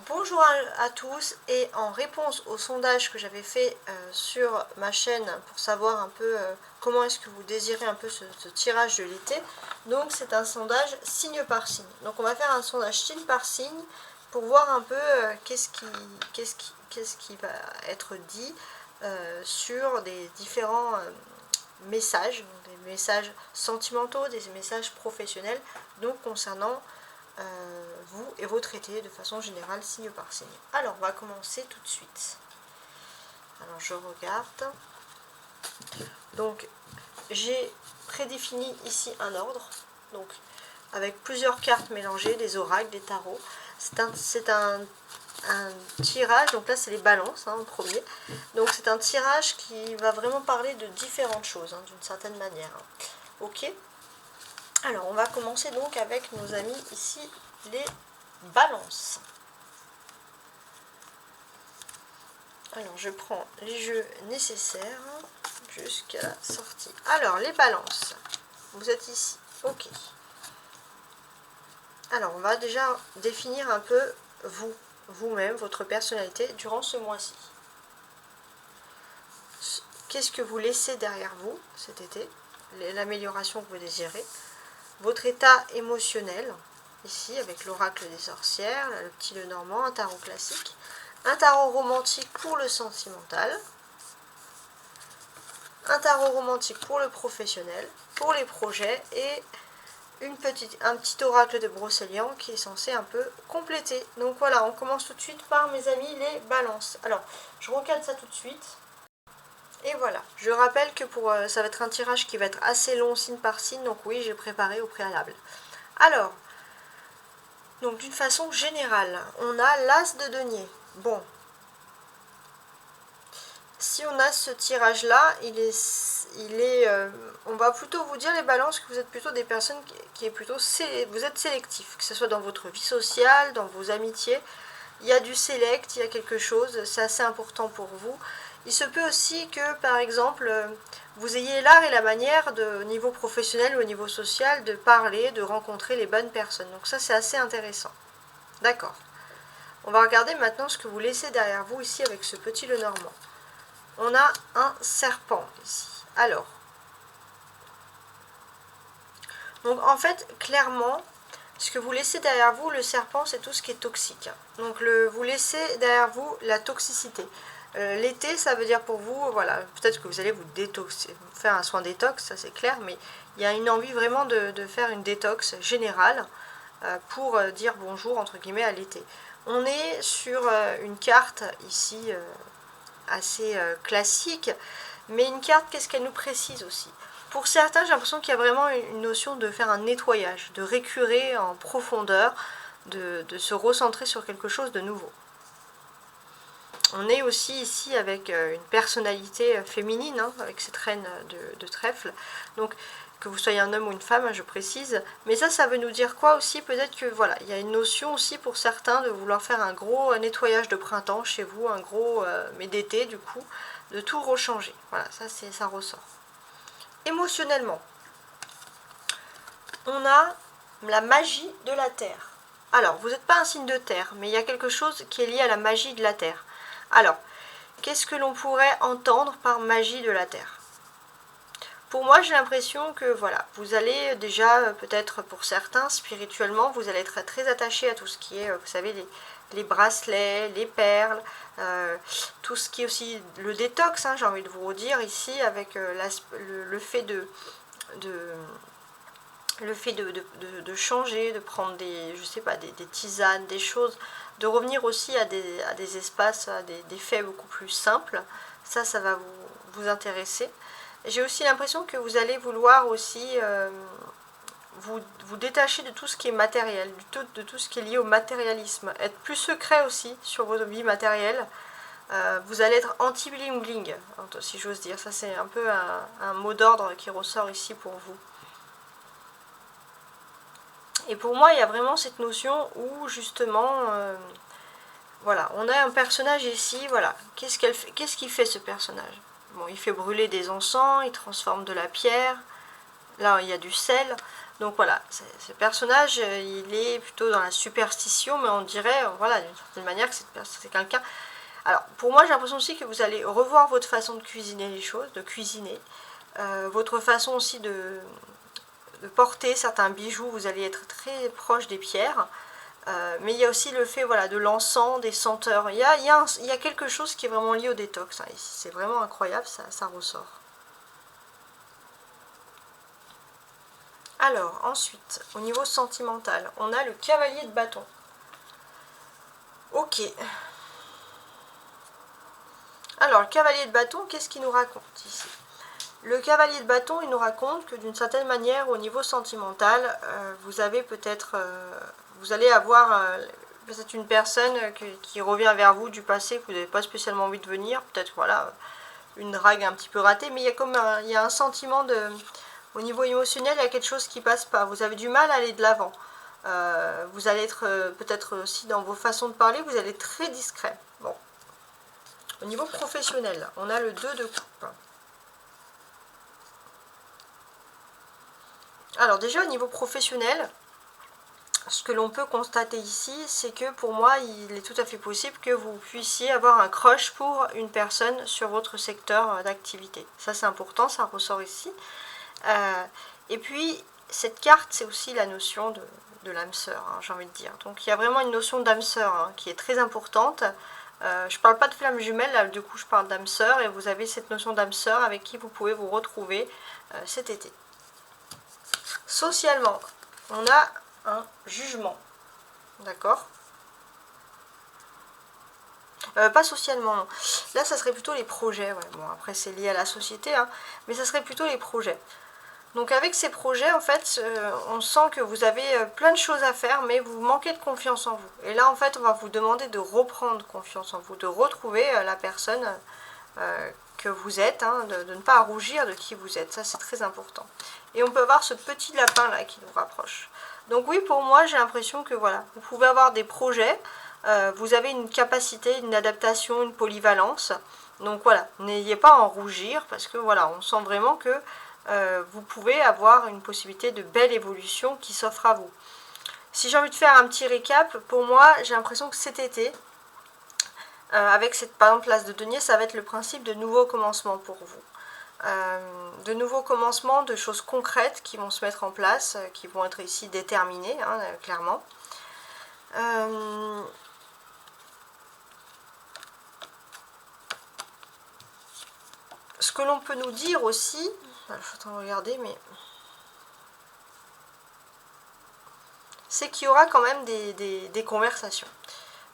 Bonjour à tous, et en réponse au sondage que j'avais fait sur ma chaîne pour savoir un peu comment est-ce que vous désirez un peu ce tirage de l'été, donc c'est un sondage signe par signe. Donc on va faire un sondage signe par signe pour voir un peu qu'est-ce qui va être dit sur des différents messages, des messages sentimentaux, des messages professionnels, donc concernant vous et votre été de façon générale, signe par signe. Alors on va commencer tout de suite. Alors je regarde. Donc j'ai prédéfini ici un ordre, donc avec plusieurs cartes mélangées, des oracles, des tarots. C'est un tirage, donc là c'est les balances en premier. Donc c'est un tirage qui va vraiment parler de différentes choses, d'une certaine manière. Ok. Alors on va commencer donc avec nos amis ici, les balances. Alors je prends les jeux nécessaires jusqu'à la sortie. Alors les balances, vous êtes ici, ok. Alors on va déjà définir un peu vous-même, votre personnalité durant ce mois-ci. Qu'est-ce que vous laissez derrière vous cet été, l'amélioration que vous désirez, votre état émotionnel, ici avec l'oracle des sorcières, le petit Lenormand, un tarot classique, un tarot romantique pour le sentimental, un tarot romantique pour le professionnel, pour les projets, et un petit oracle de Brocéliande qui est censé un peu compléter. Donc voilà, on commence tout de suite par, mes amis, les balances. Alors, je recadre ça tout de suite. Et voilà, je rappelle que ça va être un tirage qui va être assez long signe par signe, donc oui, j'ai préparé au préalable. Alors, donc d'une façon générale, on a l'as de denier. Bon, si on a ce tirage-là, on va plutôt vous dire, les balances, que vous êtes plutôt des personnes vous êtes sélectif, que ce soit dans votre vie sociale, dans vos amitiés. Il y a du select, il y a quelque chose, c'est assez important pour vous. Il se peut aussi que, par exemple, vous ayez l'art et la manière, au niveau professionnel ou au niveau social, de parler, de rencontrer les bonnes personnes. Donc ça, c'est assez intéressant. D'accord. On va regarder maintenant ce que vous laissez derrière vous ici avec ce petit Lenormand. On a un serpent ici. Alors, donc en fait, clairement, ce que vous laissez derrière vous, le serpent, c'est tout ce qui est toxique. Donc vous laissez derrière vous la toxicité. L'été, ça veut dire pour vous, voilà, peut-être que vous allez vous faire un soin détox, ça c'est clair, mais il y a une envie vraiment de faire une détox générale pour dire bonjour, entre guillemets, à l'été. On est sur une carte ici assez classique, mais une carte, qu'est-ce qu'elle nous précise aussi? Pour certains, j'ai l'impression qu'il y a vraiment une notion de faire un nettoyage, de récurer en profondeur, de se recentrer sur quelque chose de nouveau. On est aussi ici avec une personnalité féminine, avec cette reine de trèfle. Donc, que vous soyez un homme ou une femme, je précise. Mais ça veut nous dire quoi aussi? Peut-être que voilà, il y a une notion aussi pour certains de vouloir faire un gros nettoyage de printemps chez vous, un gros, mais d'été du coup, de tout rechanger. Voilà, ça ressort. Émotionnellement, on a la magie de la terre. Alors, vous n'êtes pas un signe de terre, mais il y a quelque chose qui est lié à la magie de la terre. Alors, qu'est-ce que l'on pourrait entendre par magie de la terre? Pour moi, j'ai l'impression que voilà, vous allez déjà, peut-être pour certains, spirituellement, vous allez être très attaché à tout ce qui est, vous savez, les bracelets, les perles, tout ce qui est aussi le détox, j'ai envie de vous redire ici, avec le fait de changer, de prendre je sais pas, des tisanes, des choses, de revenir aussi à des espaces, à des faits beaucoup plus simples. Ça va vous intéresser. J'ai aussi l'impression que vous allez vouloir aussi vous détacher de tout ce qui est matériel, de tout ce qui est lié au matérialisme, être plus secret aussi sur votre vie matérielle. Vous allez être anti-bling bling, si j'ose dire. Ça, c'est un peu un mot d'ordre qui ressort ici pour vous. Et pour moi, il y a vraiment cette notion où, justement, voilà, on a un personnage ici, voilà. Qu'est-ce qu'il fait, ce personnage? Bon, il fait brûler des encens, il transforme de la pierre. Là, il y a du sel. Donc voilà, ce personnage, il est plutôt dans la superstition, mais on dirait, voilà, d'une certaine manière que c'est quelqu'un... Alors, pour moi, j'ai l'impression aussi que vous allez revoir votre façon de cuisiner les choses, de cuisiner, votre façon aussi de porter certains bijoux, vous allez être très proche des pierres, mais il y a aussi le fait, voilà, de l'encens, des senteurs, il y a quelque chose qui est vraiment lié au détox, hein, ici, c'est vraiment incroyable, ça ressort. Alors, ensuite, au niveau sentimental, on a le cavalier de bâton. Ok. Alors, le cavalier de bâton, qu'est-ce qu'il nous raconte ici? Le cavalier de bâton, il nous raconte que d'une certaine manière, au niveau sentimental, vous avez peut-être... vous allez avoir peut-être une personne qui revient vers vous du passé, que vous n'avez pas spécialement envie de venir. Peut-être, voilà, une drague un petit peu ratée, mais il y a comme il y a un sentiment de... Au niveau émotionnel, il y a quelque chose qui passe pas. Vous avez du mal à aller de l'avant. Vous allez être peut-être aussi dans vos façons de parler, vous allez être très discret. Bon. Au niveau professionnel, on a le 2 de coupe. Alors déjà au niveau professionnel, ce que l'on peut constater ici, c'est que pour moi, il est tout à fait possible que vous puissiez avoir un crush pour une personne sur votre secteur d'activité. Ça c'est important, ça ressort ici. Et puis, cette carte, c'est aussi la notion de l'âme sœur, hein, j'ai envie de dire. Donc, il y a vraiment une notion d'âme sœur hein, qui est très importante. Je ne parle pas de flamme jumelle, là, du coup, je parle d'âme sœur. Et vous avez cette notion d'âme sœur avec qui vous pouvez vous retrouver cet été. Socialement, on a un jugement. D'accord ? Pas socialement, non. Là, ça serait plutôt les projets. Ouais. Bon, après, c'est lié à la société, hein, mais ça serait plutôt les projets. Donc avec ces projets, en fait, on sent que vous avez plein de choses à faire, mais vous manquez de confiance en vous. Et là, en fait, on va vous demander de reprendre confiance en vous, de retrouver la personne que vous êtes, hein, de ne pas rougir de qui vous êtes. Ça, c'est très important. Et on peut avoir ce petit lapin-là qui nous rapproche. Donc oui, pour moi, j'ai l'impression que voilà, vous pouvez avoir des projets, vous avez une capacité, une adaptation, une polyvalence. Donc voilà, n'ayez pas à en rougir, parce que voilà, on sent vraiment que vous pouvez avoir une possibilité de belle évolution qui s'offre à vous. Si j'ai envie de faire un petit récap, pour moi, j'ai l'impression que cet été, avec cette par exemple l'as de denier, ça va être le principe de nouveaux commencements pour vous. De nouveaux commencements, de choses concrètes qui vont se mettre en place, qui vont être ici déterminées, hein, clairement. Ce que l'on peut nous dire aussi, il faut regarder, mais c'est qu'il y aura quand même des conversations.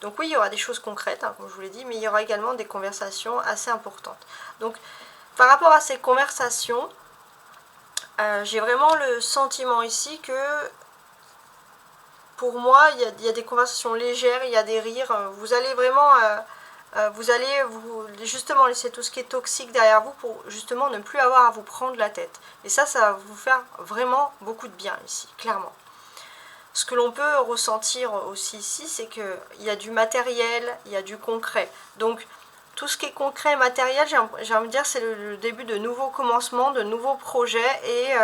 Donc oui, il y aura des choses concrètes, hein, comme je vous l'ai dit, mais il y aura également des conversations assez importantes. Donc, par rapport à ces conversations, j'ai vraiment le sentiment ici que, pour moi, il y a des conversations légères, il y a des rires. Vous allez vraiment... vous allez justement laisser tout ce qui est toxique derrière vous pour justement ne plus avoir à vous prendre la tête. Et ça va vous faire vraiment beaucoup de bien ici, clairement. Ce que l'on peut ressentir aussi ici, c'est qu'il y a du matériel, il y a du concret. Donc, tout ce qui est concret et matériel, j'ai envie de dire, c'est le début de nouveaux commencements, de nouveaux projets. Et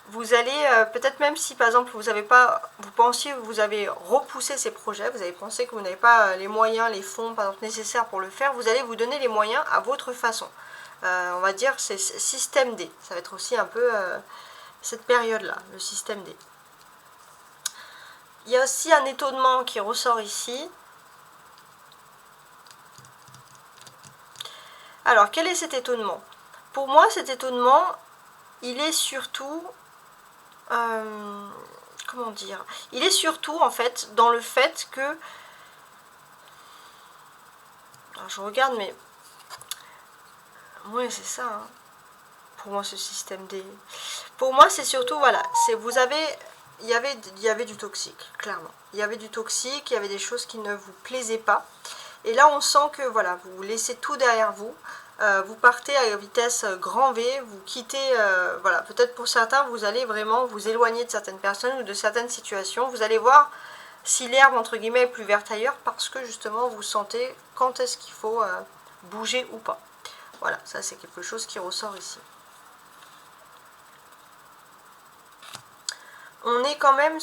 vous allez, peut-être même si par exemple, vous pensiez que vous avez repoussé ces projets, vous avez pensé que vous n'avez pas les moyens, les fonds par exemple, nécessaires pour le faire, vous allez vous donner les moyens à votre façon. On va dire, c'est système D. Ça va être aussi un peu cette période-là, le système D. Il y a aussi un étonnement qui ressort ici. Alors, quel est cet étonnement? Pour moi, cet étonnement, il est surtout... comment dire? Il est surtout, en fait, dans le fait que... Alors, je regarde, mais... Oui, c'est ça, hein. Pour moi, ce système D. Pour moi, c'est surtout, voilà, vous avez... Il y avait du toxique, clairement. Il y avait du toxique, il y avait des choses qui ne vous plaisaient pas. Et là, on sent que voilà, vous laissez tout derrière vous. Vous partez à vitesse grand V, vous quittez, voilà, peut-être pour certains, vous allez vraiment vous éloigner de certaines personnes ou de certaines situations. Vous allez voir si l'herbe, entre guillemets, est plus verte ailleurs parce que justement, vous sentez quand est-ce qu'il faut bouger ou pas. Voilà, ça c'est quelque chose qui ressort ici. On est quand même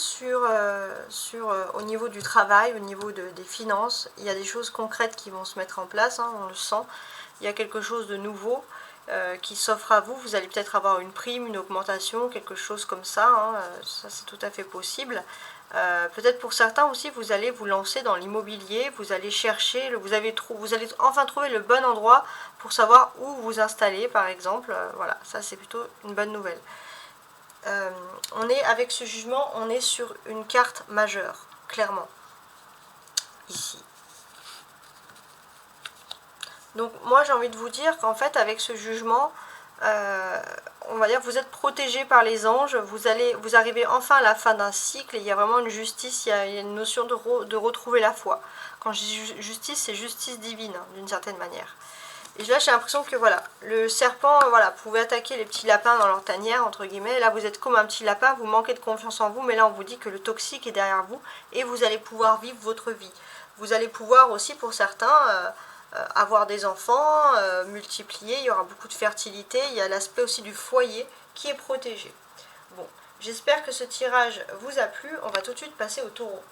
au niveau du travail, au niveau des finances, il y a des choses concrètes qui vont se mettre en place, hein, on le sent. Il y a quelque chose de nouveau qui s'offre à vous. Vous allez peut-être avoir une prime, une augmentation, quelque chose comme ça. Hein, ça, c'est tout à fait possible. Peut-être pour certains aussi, vous allez vous lancer dans l'immobilier. Vous allez chercher, vous allez enfin trouver le bon endroit pour savoir où vous installer, par exemple. Voilà, ça c'est plutôt une bonne nouvelle. On est avec ce jugement, on est sur une carte majeure, clairement, ici. Donc moi j'ai envie de vous dire qu'en fait avec ce jugement, on va dire que vous êtes protégé par les anges, vous arrivez enfin à la fin d'un cycle, et il y a vraiment une justice, il y a une notion de retrouver la foi. Quand je dis justice, c'est justice divine, hein, d'une certaine manière. Et là, j'ai l'impression que voilà, le serpent voilà, pouvait attaquer les petits lapins dans leur tanière, entre guillemets. Là, vous êtes comme un petit lapin, vous manquez de confiance en vous, mais là, on vous dit que le toxique est derrière vous et vous allez pouvoir vivre votre vie. Vous allez pouvoir aussi, pour certains, avoir des enfants, multiplier, il y aura beaucoup de fertilité. Il y a l'aspect aussi du foyer qui est protégé. Bon, j'espère que ce tirage vous a plu. On va tout de suite passer au taureau.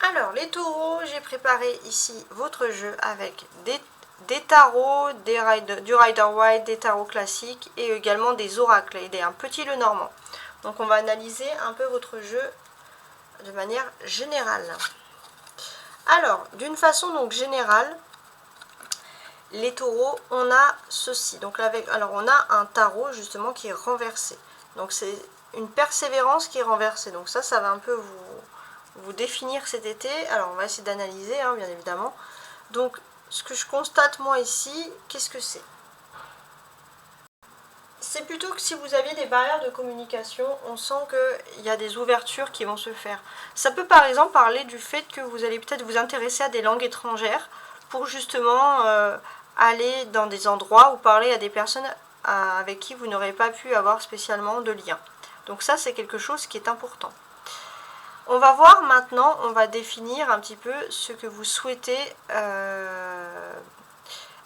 Alors, les taureaux, j'ai préparé ici votre jeu avec des tarots, du Rider-Waite, des tarots classiques et également des oracles et un petit Lenormand. Donc, on va analyser un peu votre jeu de manière générale. Alors, d'une façon donc générale, les taureaux, on a ceci. Donc, alors, on a un tarot justement qui est renversé. Donc, c'est une persévérance qui est renversée. Donc, ça va un peu vous définir cet été. Alors on va essayer d'analyser, hein, bien évidemment. Donc ce que je constate moi ici, qu'est-ce que c'est? C'est plutôt que si vous aviez des barrières de communication, on sent qu'il y a des ouvertures qui vont se faire. Ça peut par exemple parler du fait que vous allez peut-être vous intéresser à des langues étrangères pour justement aller dans des endroits ou parler à des personnes avec qui vous n'aurez pas pu avoir spécialement de lien. Donc ça, c'est quelque chose qui est important. On va voir maintenant, on va définir un petit peu ce que vous souhaitez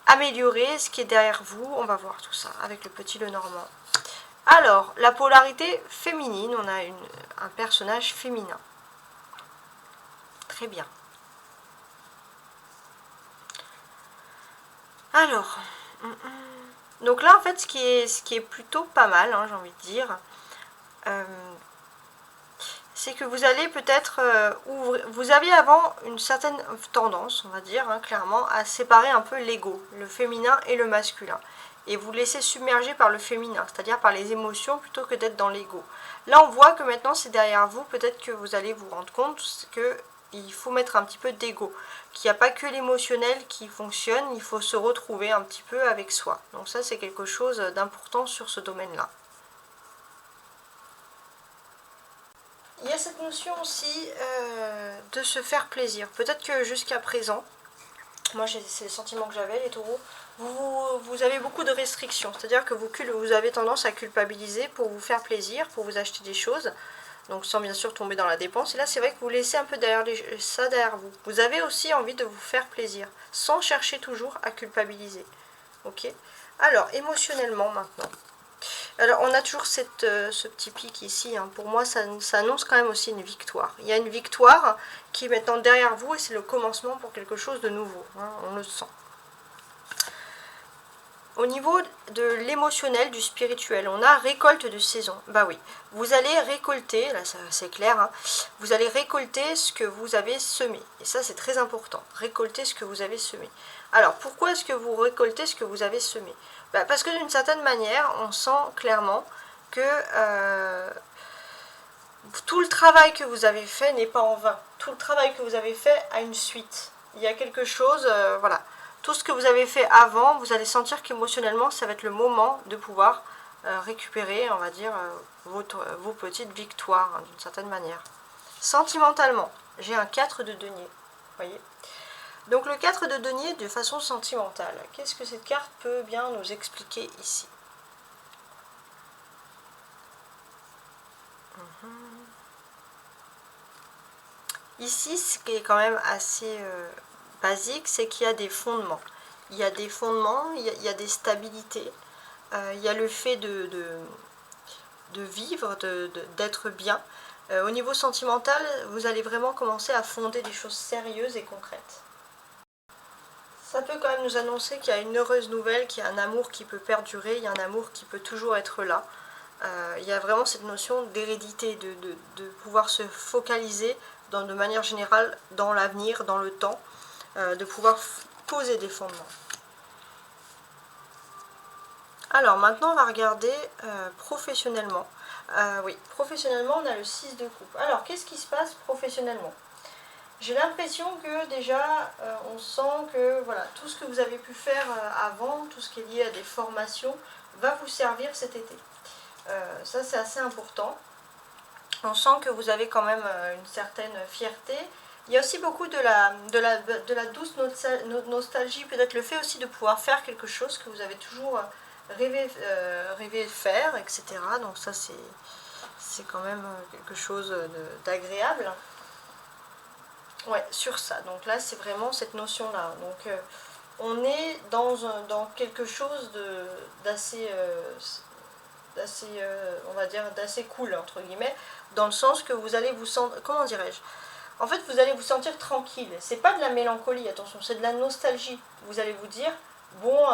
améliorer, ce qui est derrière vous. On va voir tout ça avec le petit Lenormand. Alors, la polarité féminine, on a un personnage féminin. Très bien. Alors, donc là en fait ce qui est plutôt pas mal, hein, j'ai envie de dire, c'est que vous allez peut-être vous aviez avant une certaine tendance, on va dire, hein, clairement, à séparer un peu l'ego, le féminin et le masculin. Et vous laissez submerger par le féminin, c'est-à-dire par les émotions plutôt que d'être dans l'ego. Là, on voit que maintenant c'est derrière vous, peut-être que vous allez vous rendre compte qu'il faut mettre un petit peu d'ego, qu'il n'y a pas que l'émotionnel qui fonctionne, il faut se retrouver un petit peu avec soi. Donc ça, c'est quelque chose d'important sur ce domaine-là. Il y a cette notion aussi de se faire plaisir. Peut-être que jusqu'à présent, moi c'est le sentiment que j'avais, les taureaux, vous avez beaucoup de restrictions. C'est-à-dire que vous avez tendance à culpabiliser pour vous faire plaisir, pour vous acheter des choses, donc sans bien sûr tomber dans la dépense. Et là c'est vrai que vous laissez un peu ça derrière vous. Vous avez aussi envie de vous faire plaisir, sans chercher toujours à culpabiliser. Ok ? Alors, émotionnellement maintenant. Alors on a toujours ce petit pic ici, hein. Pour moi ça annonce quand même aussi une victoire. Il y a une victoire qui est maintenant derrière vous et c'est le commencement pour quelque chose de nouveau, hein, on le sent. Au niveau de l'émotionnel, du spirituel, on a récolte de saison. Bah oui, vous allez récolter, là c'est clair, hein, vous allez récolter ce que vous avez semé. Et ça c'est très important, récolter ce que vous avez semé. Alors pourquoi est-ce que vous récoltez ce que vous avez semé? Bah, parce que d'une certaine manière, on sent clairement que tout le travail que vous avez fait n'est pas en vain. Tout le travail que vous avez fait a une suite. Il y a quelque chose, voilà. Tout ce que vous avez fait avant, vous allez sentir qu'émotionnellement, ça va être le moment de pouvoir récupérer, on va dire, vos petites victoires, hein, d'une certaine manière. Sentimentalement, j'ai un 4 de denier, voyez. Donc le 4 de denier de façon sentimentale, qu'est-ce que cette carte peut bien nous expliquer ici? Ici, ce qui est quand même assez basique, c'est qu'il y a des fondements. Il y a des fondements, il y a des stabilités, il y a le fait vivre, d'être bien. Au niveau sentimental, vous allez vraiment commencer à fonder des choses sérieuses et concrètes. Ça peut quand même nous annoncer qu'il y a une heureuse nouvelle, qu'il y a un amour qui peut perdurer, il y a un amour qui peut toujours être là. Il y a vraiment cette notion d'hérédité, de pouvoir se focaliser de manière générale dans l'avenir, dans le temps, de pouvoir poser des fondements. Alors maintenant on va regarder professionnellement. Oui, professionnellement on a le 6 de coupe. Alors qu'est-ce qui se passe professionnellement? J'ai l'impression que déjà on sent que voilà, tout ce que vous avez pu faire avant, tout ce qui est lié à des formations, va vous servir cet été. Ça c'est assez important. On sent que vous avez quand même une certaine fierté. Il y a aussi beaucoup de la douce nostalgie, peut-être le fait aussi de pouvoir faire quelque chose que vous avez toujours rêvé de faire, etc. Donc ça c'est quand même quelque chose d'agréable. Ouais, sur ça. Donc là c'est vraiment cette notion-là. Donc on est dans quelque chose d'assez... on va dire d'assez cool entre guillemets, dans le sens que vous allez vous sentir, comment dirais-je, en fait vous allez vous sentir tranquille, c'est pas de la mélancolie, attention, c'est de la nostalgie. Vous allez vous dire bon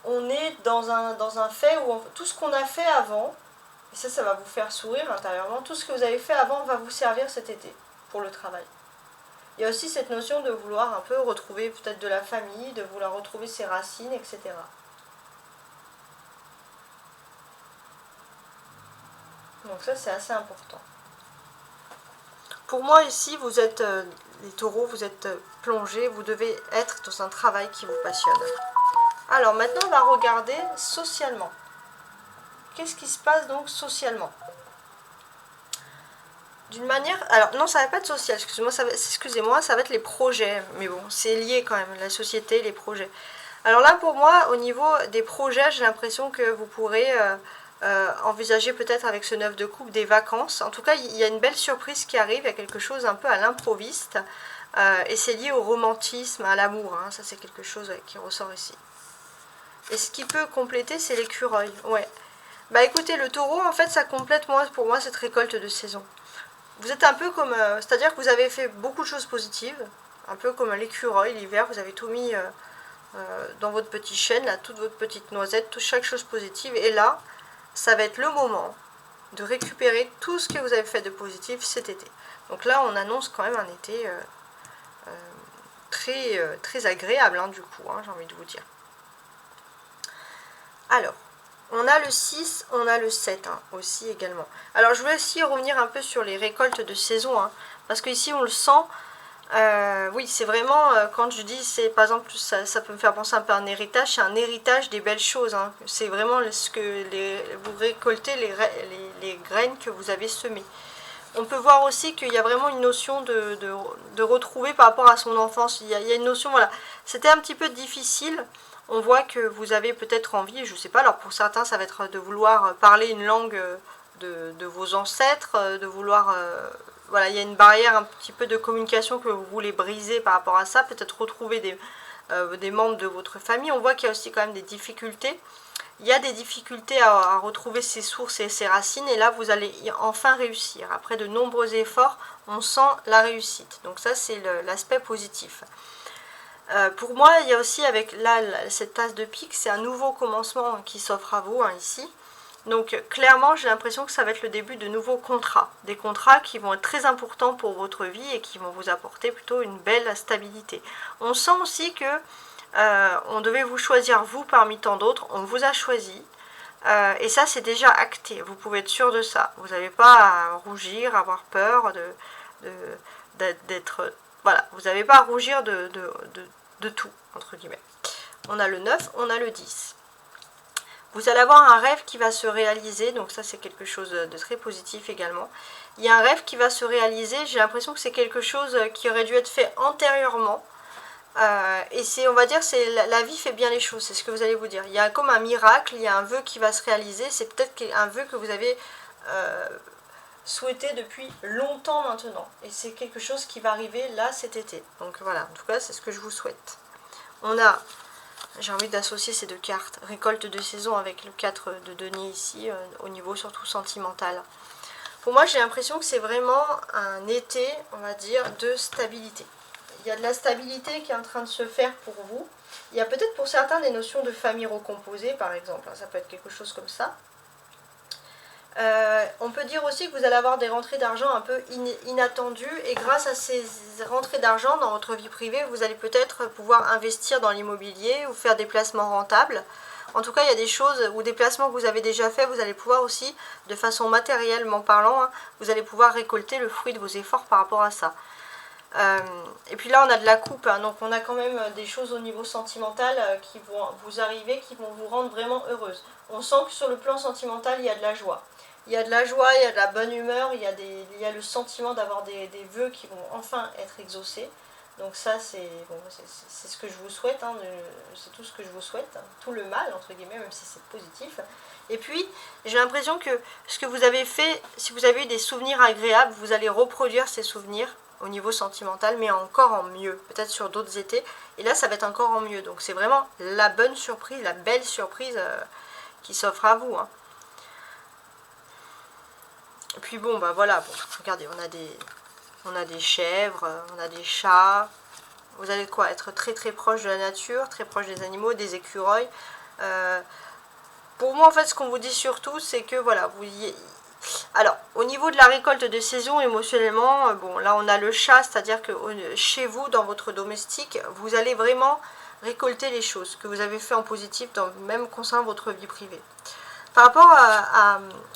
on est dans un fait où tout ce qu'on a fait avant, et ça va vous faire sourire intérieurement, tout ce que vous avez fait avant va vous servir cet été pour le travail. Il y a aussi cette notion de vouloir un peu retrouver peut-être de la famille, de vouloir retrouver ses racines, etc. Donc ça c'est assez important. Pour moi ici, vous êtes, les taureaux, vous êtes plongés, vous devez être dans un travail qui vous passionne. Alors maintenant on va regarder socialement. Qu'est-ce qui se passe donc socialement? D'une manière... Alors non, ça va pas être social, excusez-moi, ça va être les projets. Mais bon, c'est lié quand même, la société, les projets. Alors là pour moi, au niveau des projets, j'ai l'impression que vous pourrez... envisager peut-être avec ce 9 de coupe des vacances. En tout cas, il y a une belle surprise qui arrive, il y a quelque chose un peu à l'improviste, et c'est lié au romantisme, à l'amour, hein. Ça c'est quelque chose qui ressort ici. Et ce qui peut compléter, c'est l'écureuil. Ouais. Bah écoutez, le taureau, en fait, ça complète pour moi cette récolte de saison. Vous êtes un peu comme... c'est-à-dire que vous avez fait beaucoup de choses positives, un peu comme l'écureuil, l'hiver, vous avez tout mis dans votre petit chêne, là, toute votre petite noisette, chaque chose positive, et là, ça va être le moment de récupérer tout ce que vous avez fait de positif cet été. Donc là, on annonce quand même un été très agréable, hein, du coup, hein, j'ai envie de vous dire. Alors, on a le 6, on a le 7 hein, aussi également. Alors, je voulais aussi revenir un peu sur les récoltes de saison, hein, parce qu'ici, on le sent... oui, c'est vraiment, quand je dis, c'est par exemple, ça peut me faire penser un peu à un héritage, c'est un héritage des belles choses. Hein. C'est vraiment ce que vous récoltez, les graines que vous avez semées. On peut voir aussi qu'il y a vraiment une notion de retrouver par rapport à son enfance. Il y a une notion, voilà, c'était un petit peu difficile. On voit que vous avez peut-être envie, je ne sais pas, alors pour certains, ça va être de vouloir parler une langue de vos ancêtres, de vouloir... voilà, il y a une barrière un petit peu de communication que vous voulez briser par rapport à ça, peut-être retrouver des membres de votre famille. On voit qu'il y a aussi quand même des difficultés. Il y a des difficultés à retrouver ses sources et ses racines, et là vous allez enfin réussir. Après de nombreux efforts, on sent la réussite. Donc ça c'est l'aspect positif. Pour moi, il y a aussi avec là cette tasse de pique, c'est un nouveau commencement qui s'offre à vous hein, ici. Donc clairement, j'ai l'impression que ça va être le début de nouveaux contrats. Des contrats qui vont être très importants pour votre vie et qui vont vous apporter plutôt une belle stabilité. On sent aussi que on devait vous choisir vous parmi tant d'autres. On vous a choisi. Et ça, c'est déjà acté. Vous pouvez être sûr de ça. Vous n'avez pas à rougir, avoir peur d'être... Voilà, vous n'avez pas à rougir de tout, entre guillemets. On a le 9, on a le 10. Vous allez avoir un rêve qui va se réaliser, donc ça c'est quelque chose de très positif également. Il y a un rêve qui va se réaliser, j'ai l'impression que c'est quelque chose qui aurait dû être fait antérieurement. Et c'est, on va dire, la vie fait bien les choses, c'est ce que vous allez vous dire. Il y a comme un miracle, il y a un vœu qui va se réaliser, c'est peut-être un vœu que vous avez souhaité depuis longtemps maintenant. Et c'est quelque chose qui va arriver là cet été. Donc voilà, en tout cas c'est ce que je vous souhaite. On a J'ai envie d'associer ces deux cartes, récolte de saison avec le 4 de denier ici, au niveau surtout sentimental. Pour moi, j'ai l'impression que c'est vraiment un été, on va dire, de stabilité. Il y a de la stabilité qui est en train de se faire pour vous. Il y a peut-être pour certains des notions de famille recomposée, par exemple. Ça peut être quelque chose comme ça. On peut dire aussi que vous allez avoir des rentrées d'argent un peu inattendues. Et grâce à ces rentrées d'argent dans votre vie privée, vous allez peut-être pouvoir investir dans l'immobilier ou faire des placements rentables. En tout cas, il y a des choses ou des placements que vous avez déjà fait, vous allez pouvoir aussi, de façon matériellement parlant, hein, vous allez pouvoir récolter le fruit de vos efforts par rapport à ça. Et puis là, on a de la coupe, hein, donc on a quand même des choses au niveau sentimental qui vont vous arriver, qui vont vous rendre vraiment heureuse. On sent que sur le plan sentimental, il y a de la joie. Il y a de la joie, il y a de la bonne humeur, il y a le sentiment d'avoir des vœux qui vont enfin être exaucés. Donc ça, c'est bon, ce que je vous souhaite, hein, c'est tout ce que je vous souhaite, hein, tout le mal, entre guillemets, même si c'est positif. Et puis, j'ai l'impression que ce que vous avez fait, si vous avez eu des souvenirs agréables, vous allez reproduire ces souvenirs au niveau sentimental, mais encore en mieux, peut-être sur d'autres étés. Et là, ça va être encore en mieux. Donc c'est vraiment la bonne surprise, la belle surprise qui s'offre à vous, hein. Et puis bon, bah voilà, bon, regardez, on a des chèvres, on a des chats. Vous allez quoi, être très très proche de la nature, très proche des animaux, des écureuils. Pour moi, en fait, ce qu'on vous dit surtout, c'est que voilà, alors, au niveau de la récolte de saison, émotionnellement, bon, là on a le chat, c'est-à-dire que chez vous, dans votre domestique, vous allez vraiment récolter les choses que vous avez fait en positif, même concernant votre vie privée. Par rapport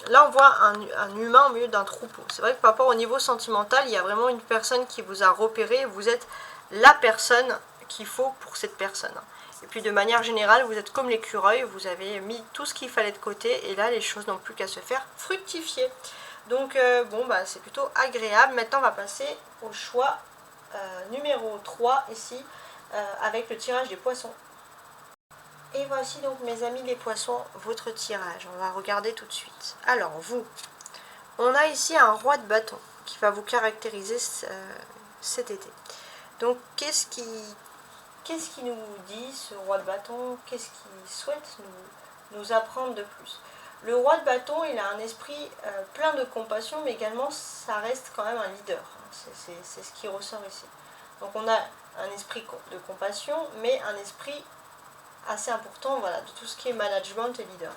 là, on voit un humain au milieu d'un troupeau. C'est vrai que par rapport au niveau sentimental, il y a vraiment une personne qui vous a repéré. Vous êtes la personne qu'il faut pour cette personne. Et puis de manière générale, vous êtes comme l'écureuil, vous avez mis tout ce qu'il fallait de côté. Et là, les choses n'ont plus qu'à se faire fructifier. Donc, bon, bah, c'est plutôt agréable. Maintenant, on va passer au choix numéro 3 ici, avec le tirage des poissons. Et voici donc mes amis les poissons, votre tirage. On va regarder tout de suite. Alors vous, on a ici un roi de bâton qui va vous caractériser cet été. Donc qu'est-ce qui nous dit ce roi de bâton? Qu'est-ce qu'il souhaite nous apprendre de plus? Le roi de bâton, il a un esprit plein de compassion, mais également ça reste quand même un leader. C'est ce qui ressort ici. Donc on a un esprit de compassion, mais un esprit assez important, voilà, de tout ce qui est management et leader.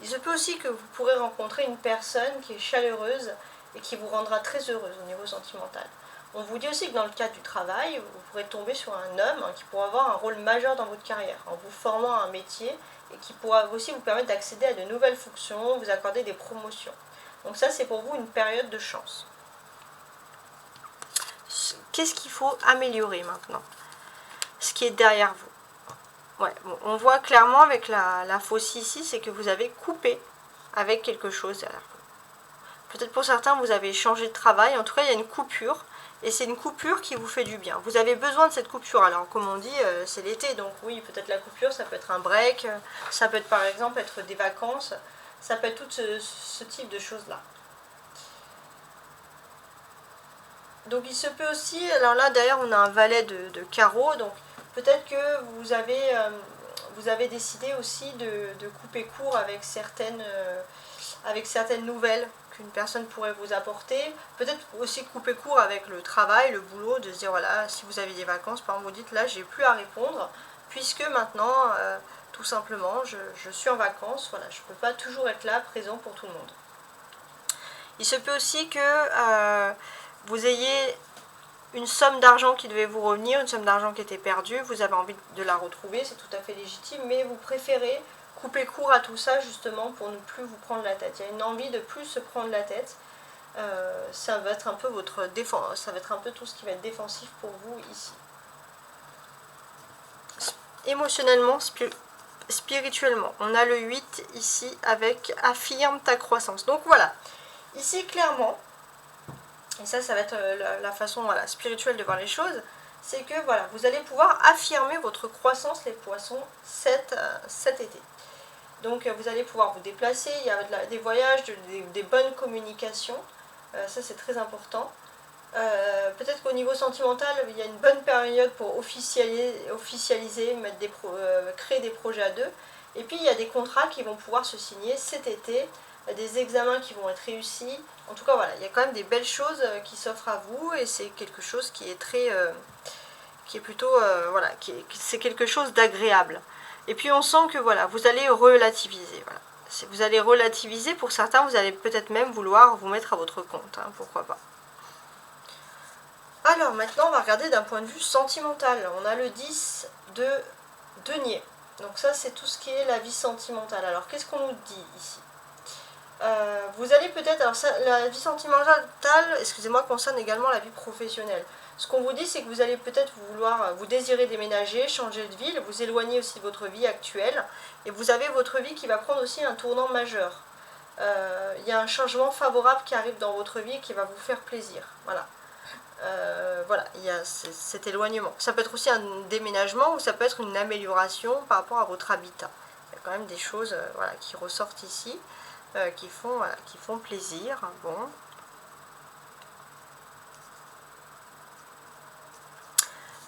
Il se peut aussi que vous pourrez rencontrer une personne qui est chaleureuse et qui vous rendra très heureuse au niveau sentimental. On vous dit aussi que dans le cadre du travail, vous pourrez tomber sur un homme qui pourra avoir un rôle majeur dans votre carrière, en vous formant à un métier et qui pourra aussi vous permettre d'accéder à de nouvelles fonctions, vous accorder des promotions. Donc ça, c'est pour vous une période de chance. Qu'est-ce qu'il faut améliorer maintenant? Ce qui est derrière vous. Ouais, bon, on voit clairement avec la faucille ici, c'est que vous avez coupé avec quelque chose derrière vous. Peut-être pour certains, vous avez changé de travail. En tout cas, il y a une coupure. Et c'est une coupure qui vous fait du bien. Vous avez besoin de cette coupure. Alors, comme on dit, c'est l'été. Donc oui, peut-être la coupure, ça peut être un break. Ça peut être par exemple être des vacances. Ça peut être tout ce type de choses-là. Donc il se peut aussi, alors là derrière on a un valet de carreaux. Donc peut-être que vous avez décidé aussi de couper court avec certaines nouvelles qu'une personne pourrait vous apporter. Peut-être aussi couper court avec le travail, le boulot, de se dire voilà, si vous avez des vacances, par exemple vous dites là j'ai plus à répondre, puisque maintenant tout simplement je suis en vacances, voilà, je ne peux pas toujours être là présent pour tout le monde. Il se peut aussi que vous ayez une somme d'argent qui devait vous revenir, une somme d'argent qui était perdue, vous avez envie de la retrouver, c'est tout à fait légitime, mais vous préférez couper court à tout ça justement pour ne plus vous prendre la tête. Il y a une envie de plus se prendre la tête. Ça va être un peu votre défense, ça va être un peu tout ce qui va être défensif pour vous ici. Émotionnellement, spirituellement, on a le 8 ici avec affirme ta croissance. Donc voilà, ici clairement, et ça va être la façon spirituelle de voir les choses, c'est que voilà, vous allez pouvoir affirmer votre croissance, les poissons, cet été. Donc vous allez pouvoir vous déplacer, il y a des voyages, des bonnes communications, ça c'est très important. Peut-être qu'au niveau sentimental, il y a une bonne période pour officialiser créer des projets à deux. Et puis il y a des contrats qui vont pouvoir se signer cet été, des examens qui vont être réussis. En tout cas, voilà, il y a quand même des belles choses qui s'offrent à vous et c'est quelque chose qui est qui est plutôt, voilà, c'est quelque chose d'agréable. Et puis on sent que voilà, vous allez relativiser. Voilà. Vous allez relativiser, pour certains, vous allez peut-être même vouloir vous mettre à votre compte, hein, pourquoi pas. Alors maintenant, on va regarder d'un point de vue sentimental. On a le 10 de denier. Donc ça, c'est tout ce qui est la vie sentimentale. Alors, qu'est-ce qu'on nous dit ici? Vous allez peut-être... Alors, ça, la vie sentimentale, excusez-moi, concerne également la vie professionnelle. Ce qu'on vous dit, c'est que vous allez peut-être vous désirer déménager, changer de ville, vous éloigner aussi de votre vie actuelle, et vous avez votre vie qui va prendre aussi un tournant majeur. Il y a un changement favorable qui arrive dans votre vie et qui va vous faire plaisir. Voilà. Voilà, il y a cet éloignement. Ça peut être aussi un déménagement ou ça peut être une amélioration par rapport à votre habitat. Il y a quand même des choses voilà, qui ressortent ici, qui font plaisir. Bon.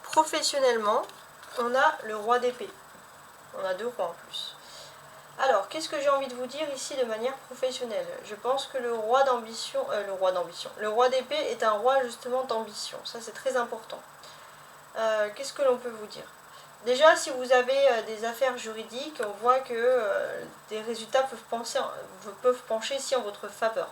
Professionnellement, on a le roi d'épée. On a 2 rois en plus. Alors, qu'est-ce que j'ai envie de vous dire ici de manière professionnelle? Je pense que le roi d'épée est un roi justement d'ambition. Ça, c'est très important. Qu'est-ce que l'on peut vous dire? Déjà, si vous avez des affaires juridiques, on voit que des résultats peuvent pencher ici en votre faveur.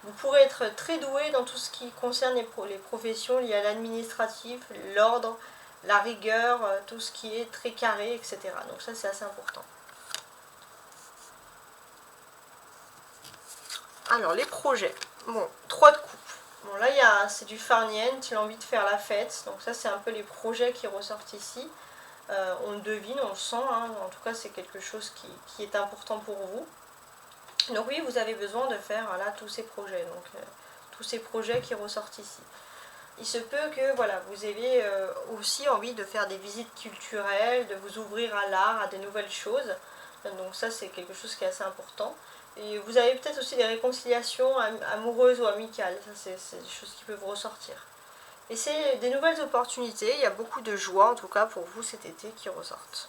Vous pourrez être très doué dans tout ce qui concerne les professions liées à l'administratif, l'ordre, la rigueur, tout ce qui est très carré, etc. Donc ça, c'est assez important. Alors, les projets. Bon, 3 de coupe. Bon, là, c'est du farniente, l'envie de faire la fête. Donc ça, c'est un peu les projets qui ressortent ici. On le devine, on le sent. Hein. En tout cas, c'est quelque chose qui est important pour vous. Donc oui, vous avez besoin de faire là tous ces projets. Donc tous ces projets qui ressortent ici. Il se peut que voilà, vous ayez aussi envie de faire des visites culturelles, de vous ouvrir à l'art, à de nouvelles choses. Donc ça, c'est quelque chose qui est assez important. Et vous avez peut-être aussi des réconciliations amoureuses ou amicales. Ça, c'est des choses qui peuvent ressortir. Et c'est des nouvelles opportunités. Il y a beaucoup de joie, en tout cas pour vous cet été, qui ressortent.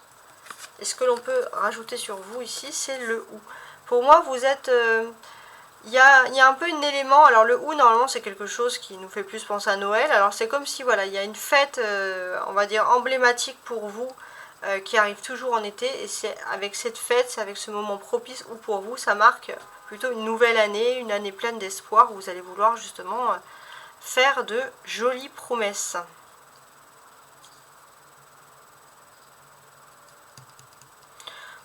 Et ce que l'on peut rajouter sur vous ici, c'est le ou. Pour moi, vous êtes... il y a un peu un élément, alors le ou normalement c'est quelque chose qui nous fait plus penser à Noël, alors c'est comme si voilà, il y a une fête, on va dire emblématique pour vous, qui arrive toujours en été, et c'est avec cette fête, c'est avec ce moment propice où pour vous ça marque plutôt une nouvelle année, une année pleine d'espoir, où vous allez vouloir justement faire de jolies promesses.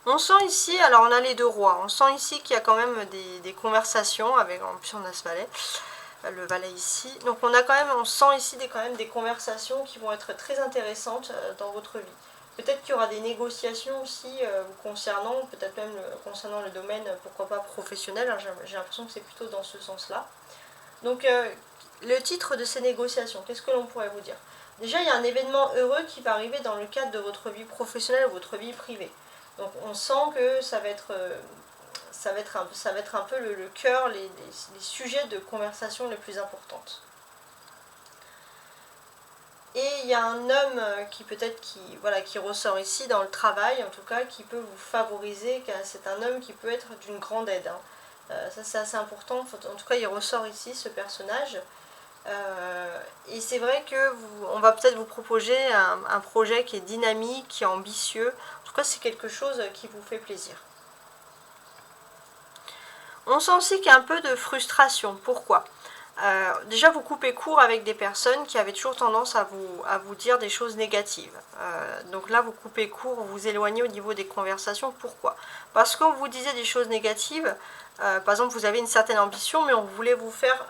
On sent ici, alors on a les 2 rois, on sent ici qu'il y a quand même des conversations, avec, en plus on a ce valet, le valet ici. Donc on sent ici quand même des conversations qui vont être très intéressantes dans votre vie. Peut-être qu'il y aura des négociations aussi vous concernant, peut-être même concernant le domaine, pourquoi pas professionnel, hein, j'ai l'impression que c'est plutôt dans ce sens-là. Donc le titre de ces négociations, qu'est-ce que l'on pourrait vous dire? Déjà, il y a un événement heureux qui va arriver dans le cadre de votre vie professionnelle ou votre vie privée. Donc on sent que ça va être un peu le cœur, les sujets de conversation les plus importantes. Et il y a un homme qui ressort ici dans le travail, en tout cas, qui peut vous favoriser, c'est un homme qui peut être d'une grande aide. Hein. Ça c'est assez important, en tout cas il ressort ici ce personnage. Et c'est vrai que on va peut-être vous proposer un projet qui est dynamique, qui est ambitieux. En tout cas, c'est quelque chose qui vous fait plaisir. On sent aussi qu'il y a un peu de frustration. Pourquoi? Déjà, vous coupez court avec des personnes qui avaient toujours tendance à vous dire des choses négatives. Donc là, vous coupez court, vous vous éloignez au niveau des conversations. Pourquoi? Parce qu'on vous disait des choses négatives. Par exemple, vous avez une certaine ambition, mais on voulait vous faire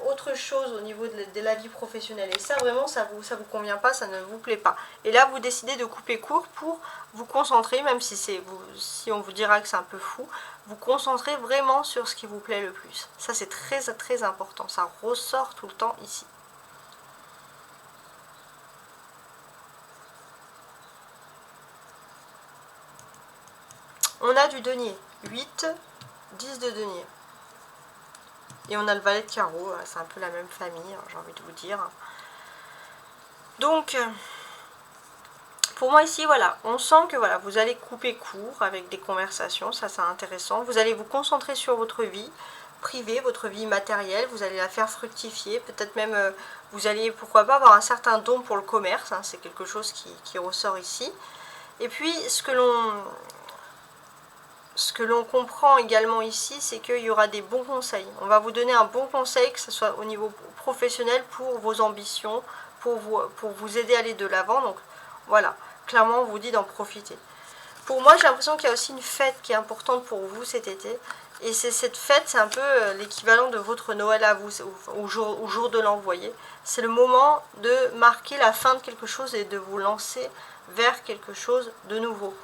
autre chose au niveau de la vie professionnelle. Et ça, vraiment, ça vous convient pas, ça ne vous plaît pas. Et là, vous décidez de couper court pour vous concentrer, même si on vous dira que c'est un peu fou, vous concentrer vraiment sur ce qui vous plaît le plus. Ça, c'est très, très important. Ça ressort tout le temps ici. On a du denier. 8, 10 de denier. Et on a le valet de carreau, c'est un peu la même famille, j'ai envie de vous dire. Donc, pour moi ici, voilà, on sent que voilà, vous allez couper court avec des conversations, ça c'est intéressant. Vous allez vous concentrer sur votre vie privée, votre vie matérielle, vous allez la faire fructifier. Peut-être même, vous allez, pourquoi pas, avoir un certain don pour le commerce, hein, c'est quelque chose qui ressort ici. Et puis, ce que l'on comprend également ici, c'est qu'il y aura des bons conseils. On va vous donner un bon conseil, que ce soit au niveau professionnel, pour vos ambitions, pour vous aider à aller de l'avant. Donc voilà, clairement on vous dit d'en profiter. Pour moi, j'ai l'impression qu'il y a aussi une fête qui est importante pour vous cet été. Et cette fête, c'est un peu l'équivalent de votre Noël à vous, au jour de l'an, vous voyez. C'est le moment de marquer la fin de quelque chose et de vous lancer vers quelque chose de nouveau.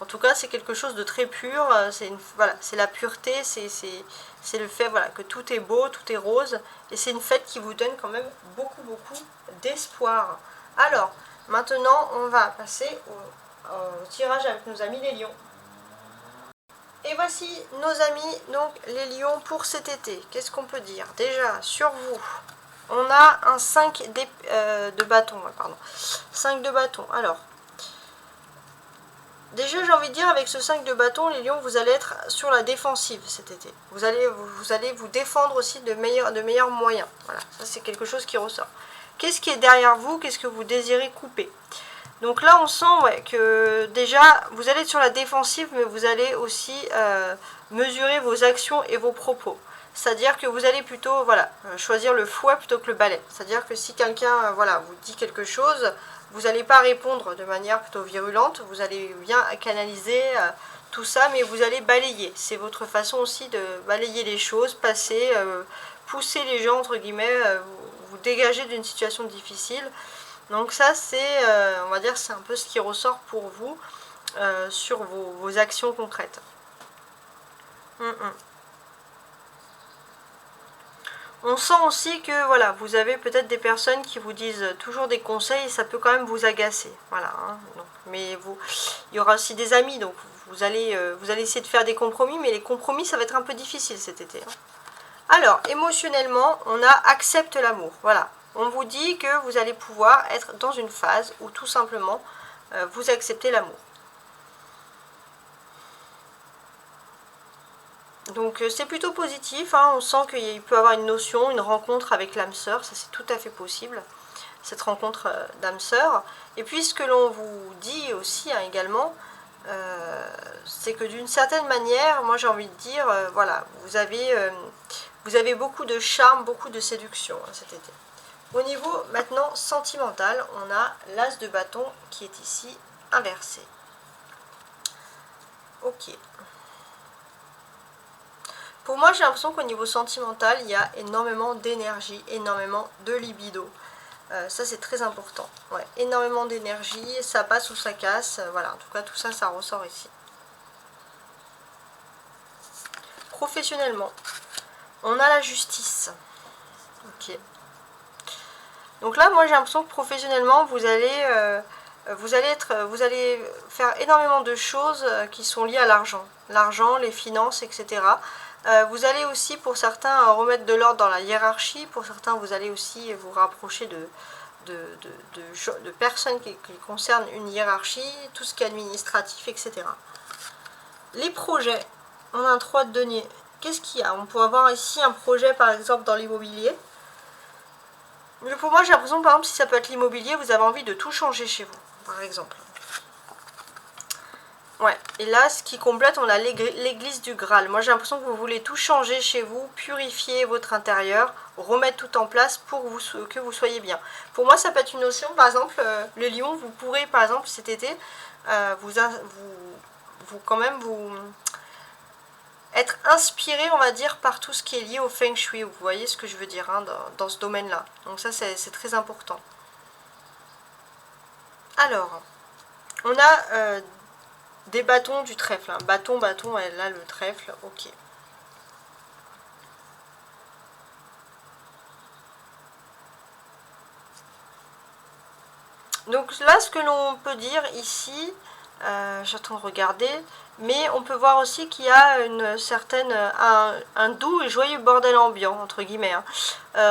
En tout cas, c'est quelque chose de très pur, voilà, c'est la pureté, c'est le fait voilà, que tout est beau, tout est rose, et c'est une fête qui vous donne quand même beaucoup d'espoir. Alors, maintenant, on va passer au tirage avec nos amis les lions. Et voici nos amis, donc les lions pour cet été. Qu'est-ce qu'on peut dire? Déjà, sur vous, on a un 5 de bâton, pardon. 5 de bâton, alors... Déjà, j'ai envie de dire, avec ce 5 de bâton, les lions, vous allez être sur la défensive cet été. Vous allez vous défendre aussi de meilleurs moyens. Voilà, ça c'est quelque chose qui ressort. Qu'est-ce qui est derrière vous? Qu'est-ce que vous désirez couper? Donc là, on sent que déjà, vous allez être sur la défensive, mais vous allez aussi mesurer vos actions et vos propos. C'est-à-dire que vous allez plutôt choisir le fouet plutôt que le balai. C'est-à-dire que si quelqu'un vous dit quelque chose, vous n'allez pas répondre de manière plutôt virulente, vous allez bien canaliser tout ça, mais vous allez balayer. C'est votre façon aussi de balayer les choses, passer, pousser les gens, entre guillemets, vous dégager d'une situation difficile. Donc ça, c'est, on va dire, c'est un peu ce qui ressort pour vous sur vos actions concrètes. On sent aussi que voilà, vous avez peut-être des personnes qui vous disent toujours des conseils et ça peut quand même vous agacer. Voilà, hein, donc, mais il y aura aussi des amis, donc vous allez essayer de faire des compromis, mais les compromis, ça va être un peu difficile cet été. Hein. Alors, émotionnellement, on a accepte l'amour. Voilà, on vous dit que vous allez pouvoir être dans une phase où tout simplement vous acceptez l'amour. Donc c'est plutôt positif, hein. On sent qu'il peut y avoir une notion, une rencontre avec l'âme sœur, ça c'est tout à fait possible, cette rencontre d'âme sœur. Et puis ce que l'on vous dit aussi également, c'est que d'une certaine manière, moi j'ai envie de dire, voilà, vous avez beaucoup de charme, beaucoup de séduction cet été. Au niveau maintenant sentimental, on a l'as de bâton qui est ici inversé. Ok. Pour moi, j'ai l'impression qu'au niveau sentimental, il y a énormément d'énergie, énormément de libido. Ça, c'est très important. Ouais, énormément d'énergie, ça passe ou ça casse. Voilà, en tout cas, tout ça, ça ressort ici. Professionnellement, on a la justice. Ok. Donc là, moi, j'ai l'impression que professionnellement, vous allez faire énormément de choses qui sont liées à l'argent. L'argent, les finances, etc. Vous allez aussi, pour certains, remettre de l'ordre dans la hiérarchie. Pour certains, vous allez aussi vous rapprocher de personnes qui concernent une hiérarchie, tout ce qui est administratif, etc. Les projets. On a un 3 de denier. Qu'est-ce qu'il y a? On peut avoir ici un projet, par exemple, dans l'immobilier. Mais pour moi, j'ai l'impression, par exemple, si ça peut être l'immobilier, vous avez envie de tout changer chez vous, par exemple. Ouais, et là, ce qui complète, on a l'église du Graal. Moi, j'ai l'impression que vous voulez tout changer chez vous, purifier votre intérieur, remettre tout en place pour que vous soyez bien. Pour moi, ça peut être une notion, par exemple, le lion, vous pourrez, par exemple, cet été, être inspiré, on va dire, par tout ce qui est lié au Feng Shui. Vous voyez ce que je veux dire hein, dans ce domaine-là. Donc ça, c'est très important. Alors, on a... des bâtons du trèfle. Hein. Bâton, et là le trèfle, ok. Donc là, ce que l'on peut dire ici, J'attends de regarder. Mais on peut voir aussi qu'il y a une certaine, un doux et joyeux bordel ambiant, entre guillemets. Hein.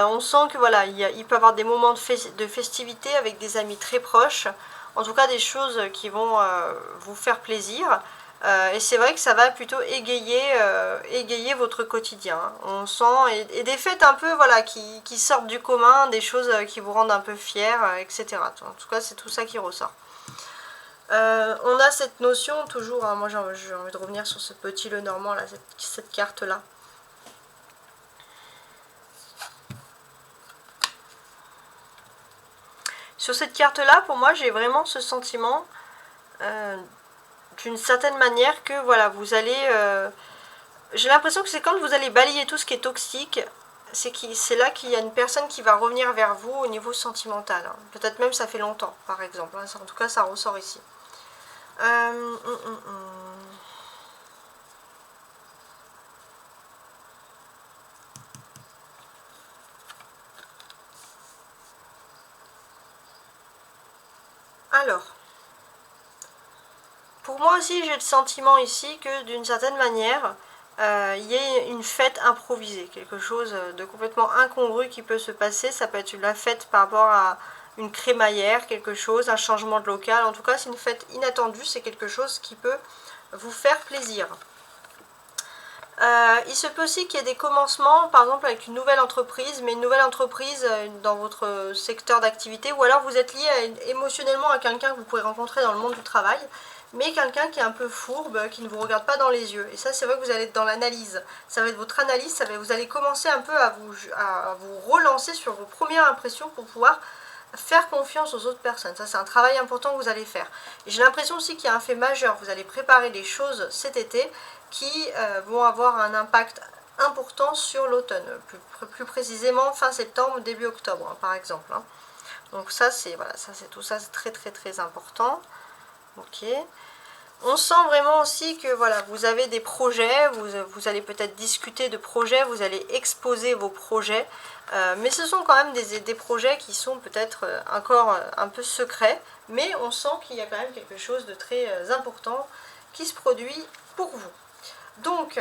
On sent que voilà, il peut y avoir des moments de festivité avec des amis très proches. En tout cas, des choses qui vont vous faire plaisir. Et c'est vrai que ça va plutôt égayer votre quotidien. Hein. On sent, et des fêtes un peu voilà, qui sortent du commun, des choses qui vous rendent un peu fiers, etc. En tout cas, c'est tout ça qui ressort. On a cette notion toujours, hein, moi j'ai envie de revenir sur ce petit Lenormand là, cette carte là. Sur cette carte là, pour moi j'ai vraiment ce sentiment d'une certaine manière que voilà, vous allez... j'ai l'impression que c'est quand vous allez balayer tout ce qui est toxique, c'est là qu'il y a une personne qui va revenir vers vous au niveau sentimental. Hein. Peut-être même ça fait longtemps par exemple, hein. En tout cas ça ressort ici. Alors, pour moi aussi j'ai le sentiment ici que d'une certaine manière, il y a une fête improvisée, quelque chose de complètement incongru qui peut se passer. Ça peut être la fête par rapport à une crémaillère, quelque chose, un changement de local. En tout cas, c'est une fête inattendue, c'est quelque chose qui peut vous faire plaisir. Il se peut aussi qu'il y ait des commencements, par exemple avec une nouvelle entreprise, mais une nouvelle entreprise dans votre secteur d'activité, ou alors vous êtes lié émotionnellement à quelqu'un que vous pouvez rencontrer dans le monde du travail, mais quelqu'un qui est un peu fourbe, qui ne vous regarde pas dans les yeux. Et ça, c'est vrai que vous allez être dans l'analyse. Ça va être votre analyse, vous allez commencer un peu à vous relancer sur vos premières impressions pour pouvoir faire confiance aux autres personnes. Ça, c'est un travail important que vous allez faire. Et j'ai l'impression aussi qu'il y a un fait majeur. Vous allez préparer des choses cet été qui vont avoir un impact important sur l'automne. Plus précisément fin septembre, début octobre, hein, par exemple. Hein. Donc ça, c'est voilà, ça c'est tout ça, c'est très très très important. Ok. On sent vraiment aussi que voilà, vous avez des projets, vous allez peut-être discuter de projets, vous allez exposer vos projets, mais ce sont quand même des projets qui sont peut-être encore un peu secrets, mais on sent qu'il y a quand même quelque chose de très important qui se produit pour vous. Donc,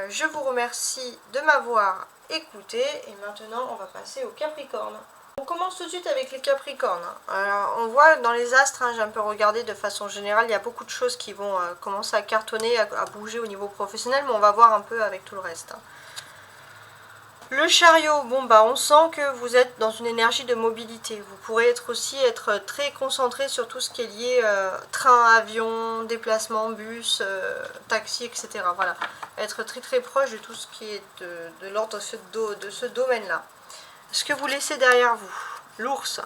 je vous remercie de m'avoir écouté, et maintenant on va passer au Capricorne. On commence tout de suite avec les Capricornes. Alors, on voit dans les astres, hein, j'ai un peu regardé de façon générale, il y a beaucoup de choses qui vont commencer à cartonner, à bouger au niveau professionnel, mais on va voir un peu avec tout le reste. Hein. Le chariot, bon bah on sent que vous êtes dans une énergie de mobilité. Vous pourrez être très concentré sur tout ce qui est lié train, avion, déplacement, bus, taxi, etc. Voilà, être très très proche de tout ce qui est de l'ordre de ce domaine-là. Ce que vous laissez derrière vous, l'ours.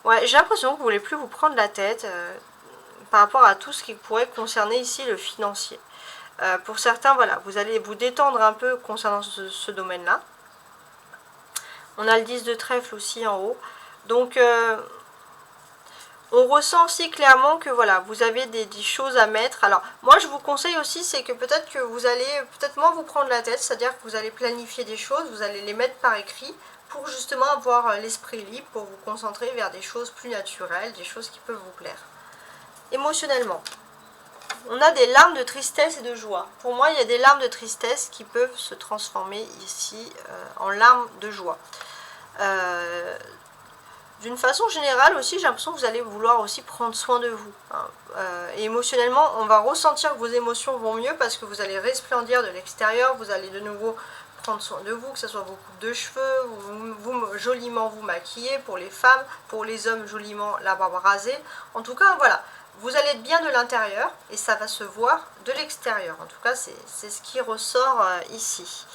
Ouais, j'ai l'impression que vous ne voulez plus vous prendre la tête par rapport à tout ce qui pourrait concerner ici le financier. Pour certains, voilà, vous allez vous détendre un peu concernant ce domaine-là. On a le 10 de trèfle aussi en haut. Donc, on ressent aussi clairement que voilà, vous avez des choses à mettre. Alors, moi, je vous conseille aussi, c'est que peut-être vous allez peut-être moins vous prendre la tête, c'est-à-dire que vous allez planifier des choses, vous allez les mettre par écrit, pour justement avoir l'esprit libre, pour vous concentrer vers des choses plus naturelles, des choses qui peuvent vous plaire. Émotionnellement, on a des larmes de tristesse et de joie. Pour moi, il y a des larmes de tristesse qui peuvent se transformer ici en larmes de joie. D'une façon générale aussi, j'ai l'impression que vous allez vouloir aussi prendre soin de vous. Hein. Et émotionnellement, on va ressentir que vos émotions vont mieux parce que vous allez resplendir de l'extérieur, vous allez de nouveau prendre soin de vous, que ce soit vos coupes de cheveux, vous joliment vous maquiller pour les femmes, pour les hommes joliment la barbe rasée. En tout cas, voilà, vous allez être bien de l'intérieur et ça va se voir de l'extérieur. En tout cas, c'est ce qui ressort ici.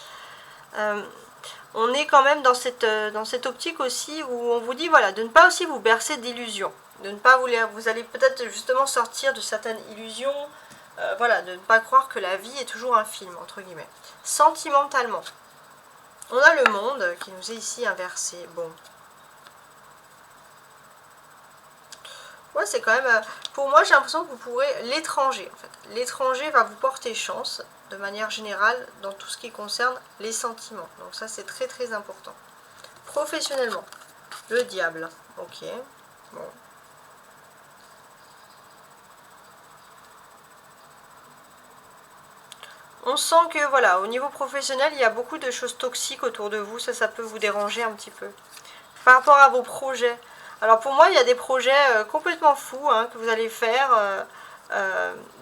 On est quand même dans cette optique aussi où on vous dit voilà, de ne pas aussi vous bercer d'illusions. De ne pas vous allez peut-être justement sortir de certaines illusions. Voilà, de ne pas croire que la vie est toujours un film, entre guillemets. Sentimentalement, on a le monde qui nous est ici inversé. Bon. Ouais, c'est quand même... pour moi, j'ai l'impression que vous pourrez... L'étranger, en fait. L'étranger va vous porter chance, de manière générale, dans tout ce qui concerne les sentiments. Donc ça, c'est très très important. Professionnellement, le diable. Ok. Bon. On sent que, voilà, au niveau professionnel, il y a beaucoup de choses toxiques autour de vous. Ça peut vous déranger un petit peu. Par rapport à vos projets. Alors pour moi, il y a des projets complètement fous hein, que vous allez faire.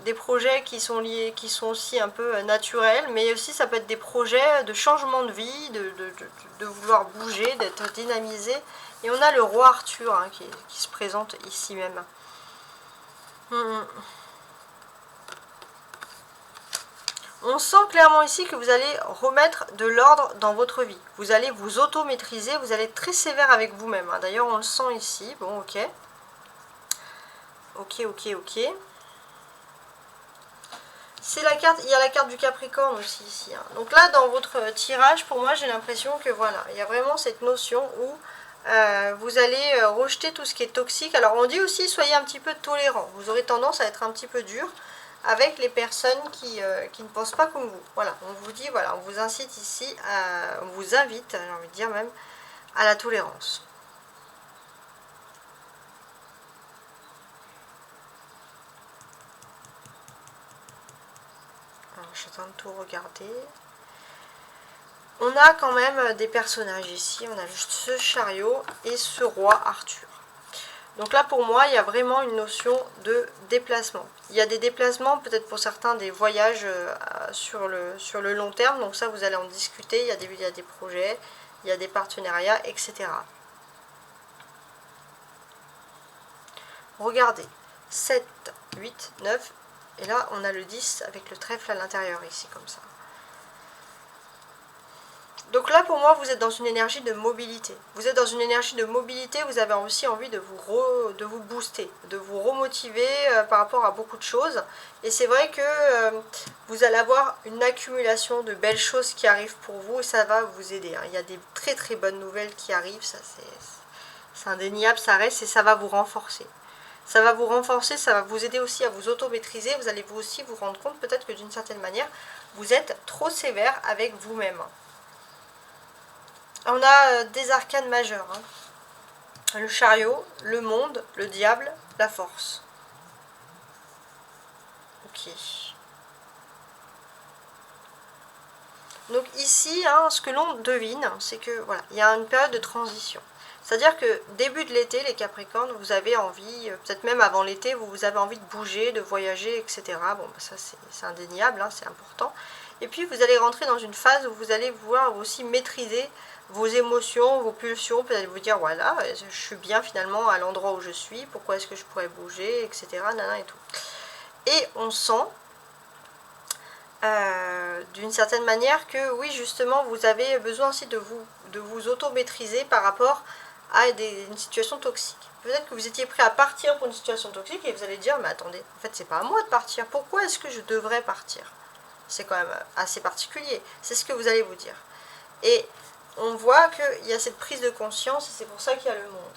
Des projets qui sont liés, qui sont aussi un peu naturels. Mais aussi, ça peut être des projets de changement de vie, de vouloir bouger, d'être dynamisé. Et on a le roi Arthur hein, qui se présente ici même. On sent clairement ici que vous allez remettre de l'ordre dans votre vie. Vous allez vous auto-maîtriser, vous allez être très sévère avec vous-même. Hein. D'ailleurs, on le sent ici. Bon, ok. Ok. C'est la carte, il y a la carte du Capricorne aussi ici. Hein. Donc là, dans votre tirage, pour moi, j'ai l'impression que voilà, il y a vraiment cette notion où vous allez rejeter tout ce qui est toxique. Alors, on dit aussi, soyez un petit peu tolérant. Vous aurez tendance à être un petit peu dur avec les personnes qui ne pensent pas comme vous. Voilà, on vous dit, voilà, on vous incite ici, on vous invite, j'ai envie de dire même, à la tolérance. Alors, je suis en train de tout regarder. On a quand même des personnages ici, on a juste ce chariot et ce roi Arthur. Donc là, pour moi, il y a vraiment une notion de déplacement. Il y a des déplacements, peut-être pour certains, des voyages sur le long terme. Donc ça, vous allez en discuter. Il y a des projets, il y a des partenariats, etc. Regardez, 7, 8, 9. Et là, on a le 10 avec le trèfle à l'intérieur ici, comme ça. Donc là, pour moi, vous êtes dans une énergie de mobilité. Vous êtes dans une énergie de mobilité, vous avez aussi envie de vous booster, de vous remotiver par rapport à beaucoup de choses. Et c'est vrai que vous allez avoir une accumulation de belles choses qui arrivent pour vous et ça va vous aider. Hein. Il y a des très très bonnes nouvelles qui arrivent, ça c'est indéniable, ça reste et ça va vous renforcer. Ça va vous renforcer, ça va vous aider aussi à vous auto-maîtriser. Vous allez vous aussi vous rendre compte peut-être que d'une certaine manière, vous êtes trop sévère avec vous-même. On a des arcanes majeurs. Hein. Le chariot, le monde, le diable, la force. Ok. Donc ici, hein, ce que l'on devine, c'est que voilà, il y a une période de transition. C'est-à-dire que début de l'été, les Capricornes, vous avez envie, peut-être même avant l'été, vous avez envie de bouger, de voyager, etc. Bon, ça c'est indéniable, hein, c'est important. Et puis vous allez rentrer dans une phase où vous allez pouvoir aussi maîtriser vos émotions, vos pulsions, peut-être vous dire voilà, je suis bien finalement à l'endroit où je suis, pourquoi est-ce que je pourrais bouger, etc. Nana et tout. Et on sent d'une certaine manière que oui, justement, vous avez besoin aussi de vous auto-maîtriser par rapport à une situation toxique. Peut-être que vous étiez prêt à partir pour une situation toxique et vous allez dire mais attendez, en fait c'est pas à moi de partir, pourquoi est-ce que je devrais partir? C'est quand même assez particulier, c'est ce que vous allez vous dire. Et on voit qu'il y a cette prise de conscience et c'est pour ça qu'il y a le monde.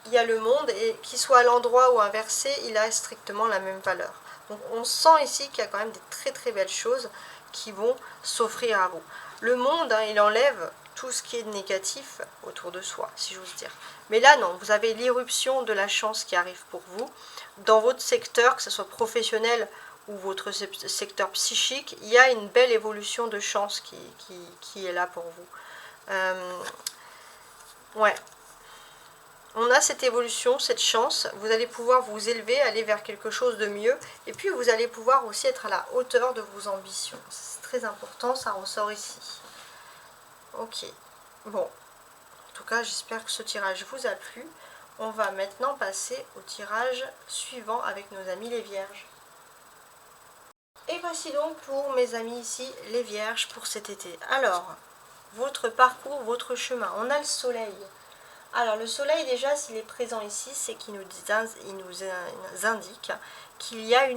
Il y a le monde et qu'il soit à l'endroit ou inversé, il a strictement la même valeur. Donc on sent ici qu'il y a quand même des très très belles choses qui vont s'offrir à vous. Le monde, hein, il enlève tout ce qui est négatif autour de soi, si j'ose dire. Mais là, non, vous avez l'irruption de la chance qui arrive pour vous. Dans votre secteur, que ce soit professionnel ou votre secteur psychique, il y a une belle évolution de chance qui est là pour vous. Ouais. On a cette évolution, cette chance, vous allez pouvoir vous élever, aller vers quelque chose de mieux, et puis vous allez pouvoir aussi être à la hauteur de vos ambitions. C'est très important, ça ressort ici. Ok, bon, en tout cas j'espère que ce tirage vous a plu. On va maintenant passer au tirage suivant avec nos amis les Vierges. Et voici donc pour mes amis ici, les Vierges, pour cet été. Alors, votre parcours, votre chemin, on a le soleil. Alors le soleil déjà s'il est présent ici c'est qu'il nous indique qu'il y a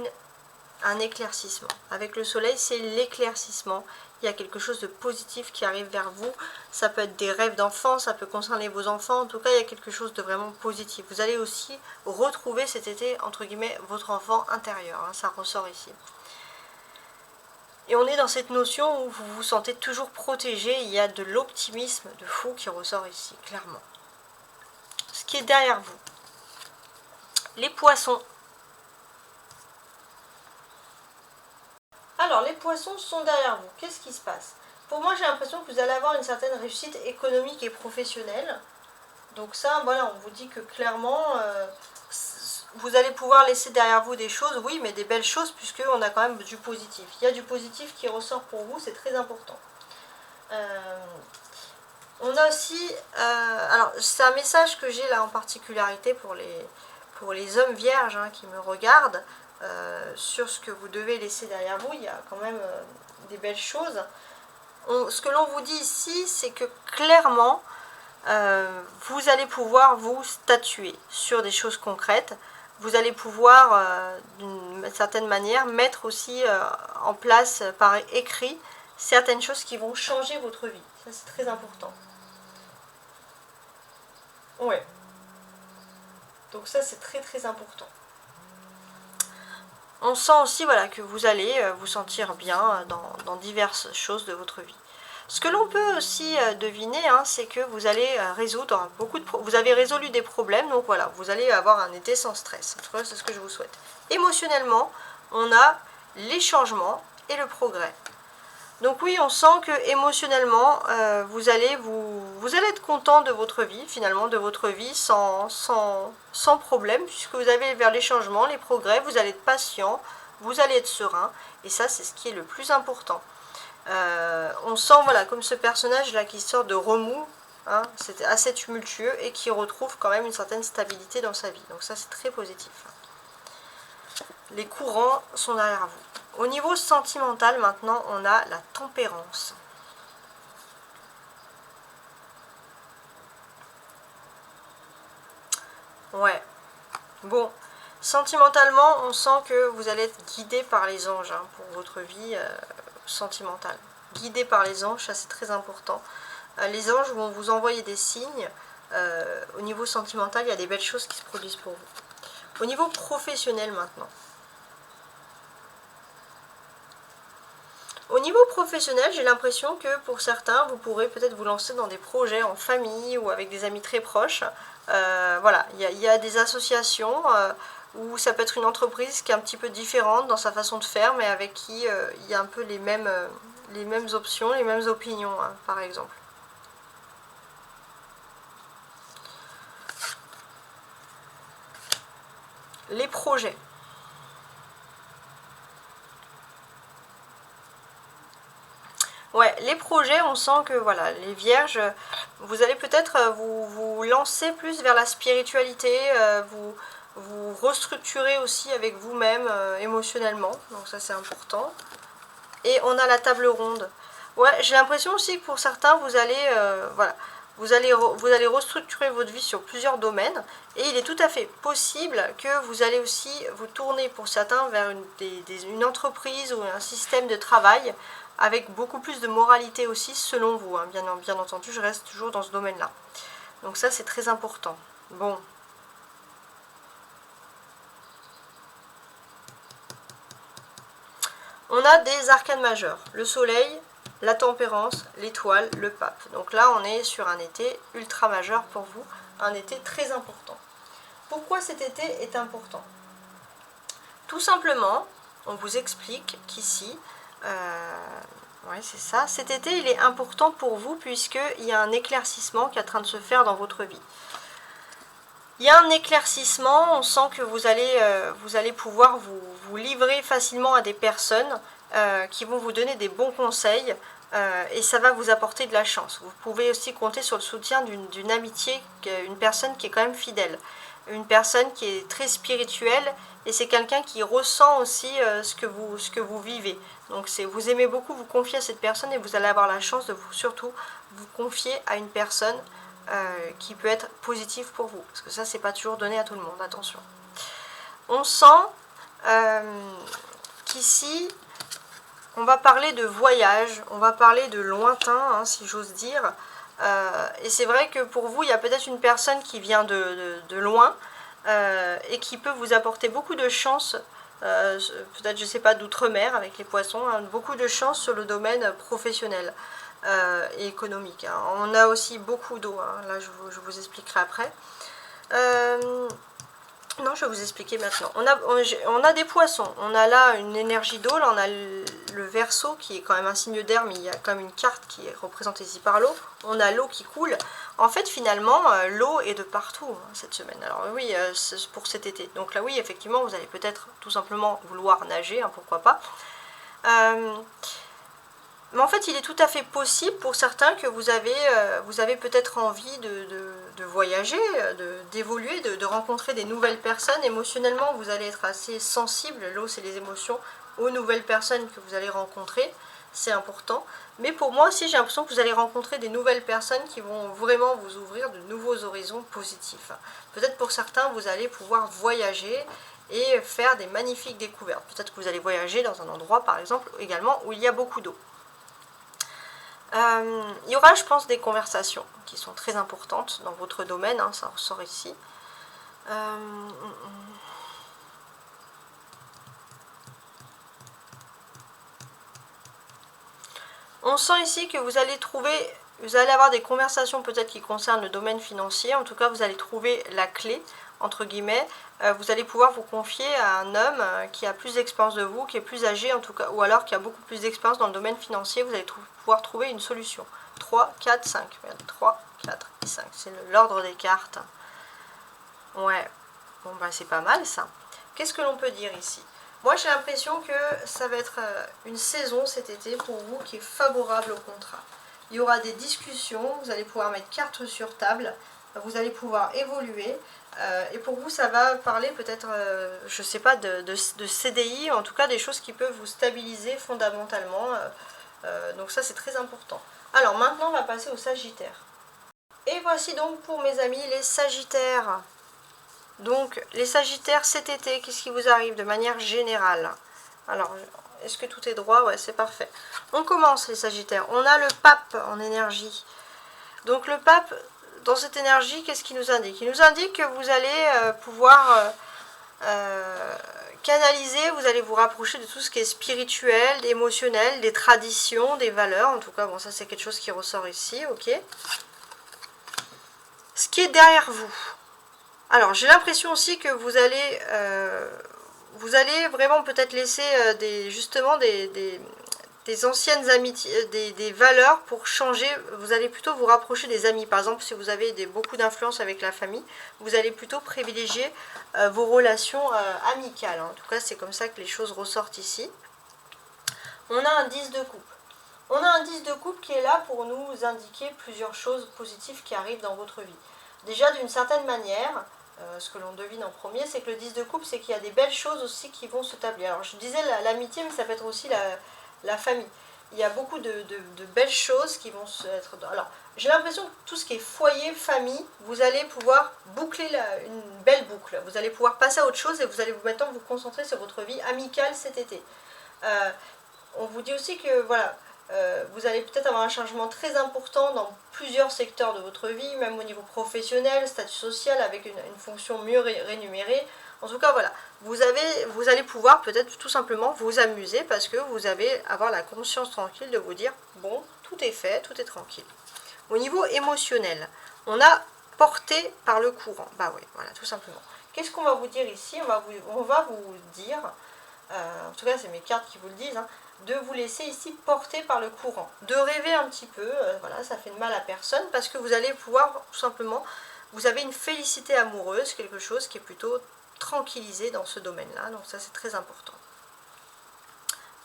un éclaircissement. Avec le soleil c'est l'éclaircissement, il y a quelque chose de positif qui arrive vers vous, ça peut être des rêves d'enfants, ça peut concerner vos enfants, en tout cas il y a quelque chose de vraiment positif. Vous allez aussi retrouver cet été entre guillemets votre enfant intérieur, hein, ça ressort ici. Et on est dans cette notion où vous vous sentez toujours protégé, il y a de l'optimisme de fou qui ressort ici, clairement. Ce qui est derrière vous. Les poissons. Alors, les poissons sont derrière vous. Qu'est-ce qui se passe? Pour moi, j'ai l'impression que vous allez avoir une certaine réussite économique et professionnelle. Donc ça, voilà, on vous dit que clairement, vous allez pouvoir laisser derrière vous des choses, oui, mais des belles choses, puisqu'on a quand même du positif. Il y a du positif qui ressort pour vous, c'est très important. On a aussi, alors c'est un message que j'ai là en particularité pour les hommes vierges hein, qui me regardent, sur ce que vous devez laisser derrière vous. Il y a quand même des belles choses. Ce que l'on vous dit ici, c'est que clairement, vous allez pouvoir vous statuer sur des choses concrètes. Vous allez pouvoir, d'une certaine manière, mettre aussi en place par écrit certaines choses qui vont changer votre vie. Ça, c'est très important. Ouais. Donc ça, c'est très très important. On sent aussi voilà, que vous allez vous sentir bien dans diverses choses de votre vie. Ce que l'on peut aussi deviner, hein, c'est que vous allez résoudre vous avez résolu des problèmes, donc voilà, vous allez avoir un été sans stress. En tout cas, c'est ce que je vous souhaite. Émotionnellement, on a les changements et le progrès. Donc oui, on sent que émotionnellement, vous allez être content de votre vie, finalement, de votre vie sans problème, puisque vous allez vers les changements, les progrès, vous allez être patient, vous allez être serein, et ça, c'est ce qui est le plus important. On sent, voilà, comme ce personnage-là qui sort de remous, hein, c'était assez tumultueux, et qui retrouve quand même une certaine stabilité dans sa vie. Donc ça, c'est très positif. Les courants sont derrière vous. Au niveau sentimental, maintenant, on a la tempérance. Ouais. Bon, sentimentalement, on sent que vous allez être guidé par les anges hein, pour votre vie sentimentale. Guidé par les anges, ça c'est très important. Les anges vont vous envoyer des signes. Au niveau sentimental, il y a des belles choses qui se produisent pour vous. Au niveau professionnel maintenant. Au niveau professionnel, j'ai l'impression que pour certains, vous pourrez peut-être vous lancer dans des projets en famille ou avec des amis très proches. Voilà, il y a des associations où ça peut être une entreprise qui est un petit peu différente dans sa façon de faire, mais avec qui il y a un peu les mêmes options, les mêmes opinions, hein, par exemple. Les projets. Ouais, les projets, on sent que voilà, les vierges, vous allez peut-être vous lancer plus vers la spiritualité, vous restructurer aussi avec vous-même émotionnellement, donc ça c'est important. Et on a la table ronde. Ouais, j'ai l'impression aussi que pour certains, vous allez, voilà, vous allez restructurer votre vie sur plusieurs domaines, et il est tout à fait possible que vous allez aussi vous tourner pour certains vers une entreprise ou un système de travail avec beaucoup plus de moralité aussi selon vous, hein. Bien entendu, je reste toujours dans ce domaine-là. Donc ça, c'est très important. Bon. On a des arcanes majeurs, le soleil, la tempérance, l'étoile, le pape. Donc là, on est sur un été ultra majeur pour vous, un été très important. Pourquoi cet été est important? Tout simplement, on vous explique qu'ici, ouais, c'est ça. Cet été, il est important pour vous puisqu'il y a un éclaircissement qui est en train de se faire dans votre vie. Il y a un éclaircissement, on sent que vous allez pouvoir vous livrer facilement à des personnes qui vont vous donner des bons conseils et ça va vous apporter de la chance. Vous pouvez aussi compter sur le soutien d'une amitié, une personne qui est quand même fidèle, une personne qui est très spirituelle, et c'est quelqu'un qui ressent aussi ce que vous vivez. Donc vous aimez beaucoup vous confier à cette personne, et vous allez avoir la chance de surtout vous confier à une personne qui peut être positive pour vous. Parce que ça, c'est pas toujours donné à tout le monde, attention. On sent qu'ici, on va parler de voyage, on va parler de lointain, hein, si j'ose dire. Et c'est vrai que pour vous, il y a peut-être une personne qui vient de loin et qui peut vous apporter beaucoup de chance, peut-être, je sais pas, d'outre-mer avec les poissons, hein, beaucoup de chance sur le domaine professionnel et économique. Hein. On a aussi beaucoup d'eau, hein, là je vous expliquerai après. Non, je vais vous expliquer maintenant. On a des poissons. On a là une énergie d'eau. Là, on a le Verseau qui est quand même un signe d'air, mais il y a quand même une carte qui est représentée ici par l'eau. On a l'eau qui coule. En fait, finalement, l'eau est de partout hein, cette semaine. Alors oui, c'est pour cet été. Donc là, oui, effectivement, vous allez peut-être tout simplement vouloir nager, hein, pourquoi pas. Mais en fait, il est tout à fait possible pour certains que vous avez peut-être envie de voyager, d'évoluer, de rencontrer des nouvelles personnes. Émotionnellement, vous allez être assez sensible, l'eau c'est les émotions, aux nouvelles personnes que vous allez rencontrer, c'est important. Mais pour moi aussi, j'ai l'impression que vous allez rencontrer des nouvelles personnes qui vont vraiment vous ouvrir de nouveaux horizons positifs. Peut-être pour certains, vous allez pouvoir voyager et faire des magnifiques découvertes. Peut-être que vous allez voyager dans un endroit, par exemple, également où il y a beaucoup d'eau. Il y aura, je pense, des conversations qui sont très importantes dans votre domaine, hein, ça ressort ici. On sent ici que vous allez avoir des conversations peut-être qui concernent le domaine financier. En tout cas, vous allez trouver la clé, entre guillemets. Vous allez pouvoir vous confier à un homme qui a plus d'expérience de vous, qui est plus âgé en tout cas, ou alors qui a beaucoup plus d'expérience dans le domaine financier. Vous allez pouvoir trouver une solution. 3, 4, 5. 3, 4 et 5. C'est l'ordre des cartes. Ouais. Bon, bah c'est pas mal ça. Qu'est-ce que l'on peut dire ici? Moi, j'ai l'impression que ça va être une saison cet été pour vous qui est favorable au contrat. Il y aura des discussions, vous allez pouvoir mettre carte sur table, vous allez pouvoir évoluer. Et pour vous, ça va parler peut-être, je ne sais pas, de CDI, en tout cas des choses qui peuvent vous stabiliser fondamentalement. Donc ça, c'est très important. Alors maintenant, on va passer au Sagittaire. Et voici donc pour mes amis les Sagittaires. Donc, les Sagittaires, cet été, qu'est-ce qui vous arrive de manière générale? Alors, est-ce que tout est droit? Ouais, c'est parfait. On commence, les Sagittaires. On a le Pape en énergie. Donc, le Pape, dans cette énergie, qu'est-ce qu'il nous indique? Il nous indique que vous allez pouvoir canaliser, vous allez vous rapprocher de tout ce qui est spirituel, émotionnel, des traditions, des valeurs. En tout cas, bon, ça, c'est quelque chose qui ressort ici, ok? Ce qui est derrière vous. Alors, j'ai l'impression aussi que vous allez vraiment peut-être laisser justement des anciennes amitiés, des valeurs pour changer. Vous allez plutôt vous rapprocher des amis. Par exemple, si vous avez beaucoup d'influence avec la famille, vous allez plutôt privilégier vos relations amicales. En tout cas, c'est comme ça que les choses ressortent ici. On a un 10 de coupe. On a un 10 de coupe qui est là pour nous indiquer plusieurs choses positives qui arrivent dans votre vie. Déjà, d'une certaine manière, ce que l'on devine en premier, c'est que le 10 de coupe, c'est qu'il y a des belles choses aussi qui vont se tabler. Alors, je disais l'amitié, mais ça peut être aussi la famille. Il y a beaucoup de belles choses qui vont être... Alors, j'ai l'impression que tout ce qui est foyer, famille, vous allez pouvoir boucler une belle boucle. Vous allez pouvoir passer à autre chose et vous allez maintenant vous concentrer sur votre vie amicale cet été. On vous dit aussi que, voilà... vous allez peut-être avoir un changement très important dans plusieurs secteurs de votre vie, même au niveau professionnel, statut social, avec une fonction mieux rémunérée. En tout cas, voilà, vous allez pouvoir peut-être tout simplement vous amuser parce que vous allez avoir la conscience tranquille de vous dire, bon, tout est fait, tout est tranquille. Au niveau émotionnel, on a porté par le courant. Bah oui, voilà, tout simplement. Qu'est-ce qu'on va vous dire ici? On va vous dire, en tout cas c'est mes cartes qui vous le disent, hein, de vous laisser ici porter par le courant, de rêver un petit peu, voilà, ça fait de mal à personne, parce que vous allez pouvoir, tout simplement, vous avez une félicité amoureuse, quelque chose qui est plutôt tranquillisé dans ce domaine-là, donc ça c'est très important,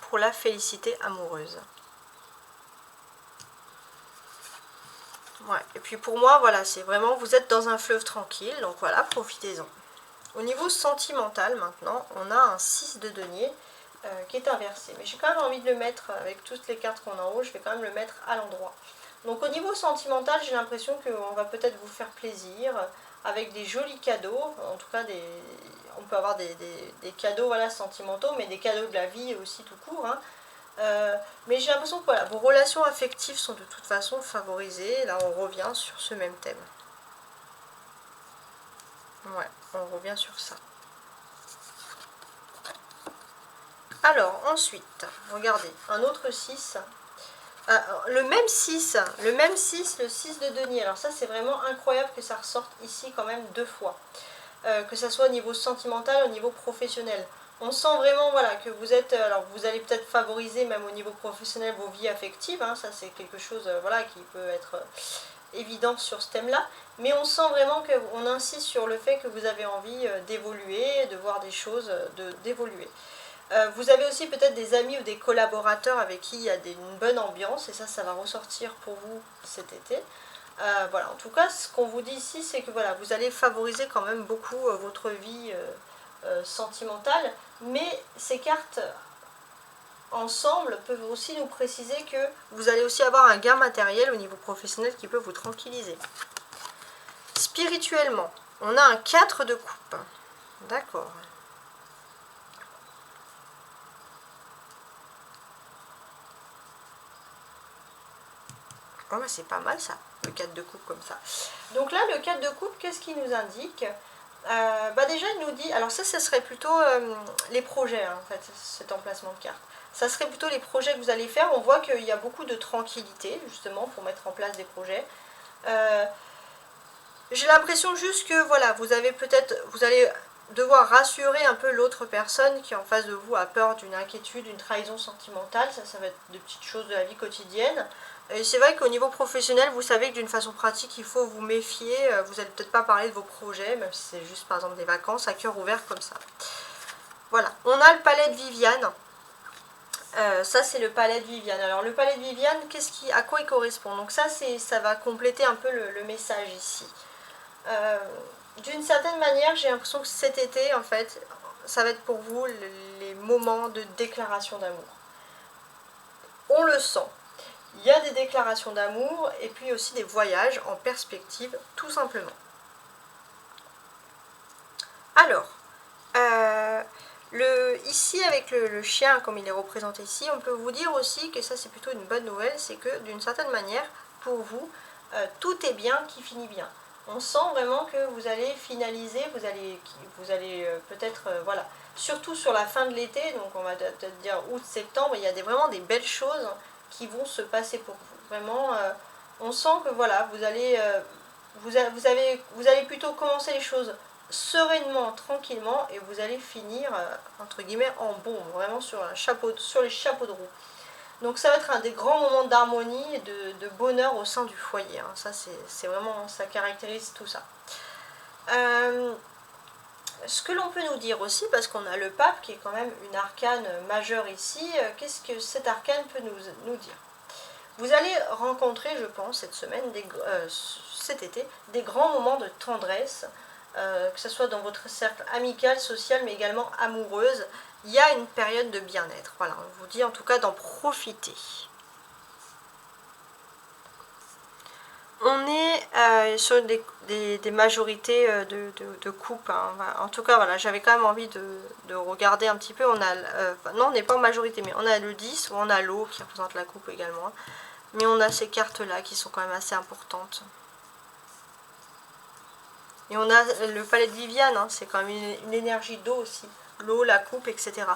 pour la félicité amoureuse. Ouais, et puis pour moi, voilà, c'est vraiment, vous êtes dans un fleuve tranquille, donc voilà, profitez-en. Au niveau sentimental, maintenant, on a un 6 de denier, qui est inversé. Mais j'ai quand même envie de le mettre, avec toutes les cartes qu'on a en haut, je vais quand même le mettre à l'endroit. Donc au niveau sentimental, j'ai l'impression qu'on va peut-être vous faire plaisir, avec des jolis cadeaux, en tout cas on peut avoir des cadeaux voilà, sentimentaux, mais des cadeaux de la vie aussi tout court. Hein. Mais j'ai l'impression que voilà, vos relations affectives sont de toute façon favorisées. Là on revient sur ce même thème. Ouais, on revient sur ça. Alors, ensuite, regardez, un autre 6. Le même 6, le 6 de denier. Alors ça, c'est vraiment incroyable que ça ressorte ici quand même 2 fois. que ce soit au niveau sentimental, au niveau professionnel. On sent vraiment voilà, que vous êtes, alors vous allez peut-être favoriser même au niveau professionnel vos vies affectives, hein, ça c'est quelque chose voilà, qui peut être évident sur ce thème-là, mais on sent vraiment qu'on insiste sur le fait que vous avez envie d'évoluer, de voir des choses, d'évoluer. Vous avez aussi peut-être des amis ou des collaborateurs avec qui il y a une bonne ambiance, et ça va ressortir pour vous cet été. Voilà, en tout cas, ce qu'on vous dit ici, c'est que voilà, vous allez favoriser quand même beaucoup votre vie sentimentale, mais ces cartes ensemble peuvent aussi nous préciser que vous allez aussi avoir un gain matériel au niveau professionnel qui peut vous tranquilliser. Spirituellement, on a un 4 de coupe. D'accord. Oh, bah c'est pas mal ça, le 4 de coupe comme ça. Donc là, le 4 de coupe, qu'est-ce qu'il nous indique? Bah déjà, il nous dit, alors ça serait plutôt les projets, hein, en fait, cet emplacement de carte. Ça serait plutôt les projets que vous allez faire. On voit qu'il y a beaucoup de tranquillité, justement, pour mettre en place des projets. J'ai l'impression juste que, voilà, vous allez devoir rassurer un peu l'autre personne qui en face de vous a peur d'une inquiétude, d'une trahison sentimentale. Ça va être de petites choses de la vie quotidienne. Et c'est vrai qu'au niveau professionnel, vous savez que d'une façon pratique, il faut vous méfier. Vous n'allez peut-être pas parler de vos projets, même si c'est juste par exemple des vacances, à cœur ouvert comme ça. Voilà, on a le palais de Viviane. Ça c'est le palais de Viviane. Alors le palais de Viviane, à quoi il correspond? Donc ça va compléter un peu le message ici. D'une certaine manière, j'ai l'impression que cet été, en fait, ça va être pour vous les moments de déclaration d'amour. On le sent. Il y a des déclarations d'amour et puis aussi des voyages en perspective, tout simplement. Alors, ici avec le chien, comme il est représenté ici, on peut vous dire aussi que ça c'est plutôt une bonne nouvelle, c'est que d'une certaine manière, pour vous, tout est bien qui finit bien. On sent vraiment que vous allez finaliser, vous allez peut-être, voilà, surtout sur la fin de l'été, donc on va peut-être dire août-septembre, il y a vraiment des belles choses qui vont se passer pour vous. Vraiment, on sent que voilà, vous allez plutôt commencer les choses sereinement, tranquillement, et vous allez finir, entre guillemets, en bombe, vraiment sur les chapeaux de roue. Donc ça va être un des grands moments d'harmonie et de bonheur au sein du foyer. Hein. Ça, c'est vraiment, ça caractérise tout ça. Ce que l'on peut nous dire aussi, parce qu'on a le pape qui est quand même une arcane majeure ici, qu'est-ce que cet arcane peut nous dire? Vous allez rencontrer, je pense, cette semaine, cet été, des grands moments de tendresse, que ce soit dans votre cercle amical, social, mais également amoureuse. Il y a une période de bien-être. Voilà, on vous dit en tout cas d'en profiter. On est sur des majorités de coupes. Hein. En tout cas, voilà, j'avais quand même envie de regarder un petit peu. Non, on n'est pas en majorité, mais on a le 10 ou on a l'eau qui représente la coupe également. Mais on a ces cartes-là qui sont quand même assez importantes. Et on a le palais de Viviane, hein, c'est quand même une énergie d'eau aussi. L'eau, la coupe, etc.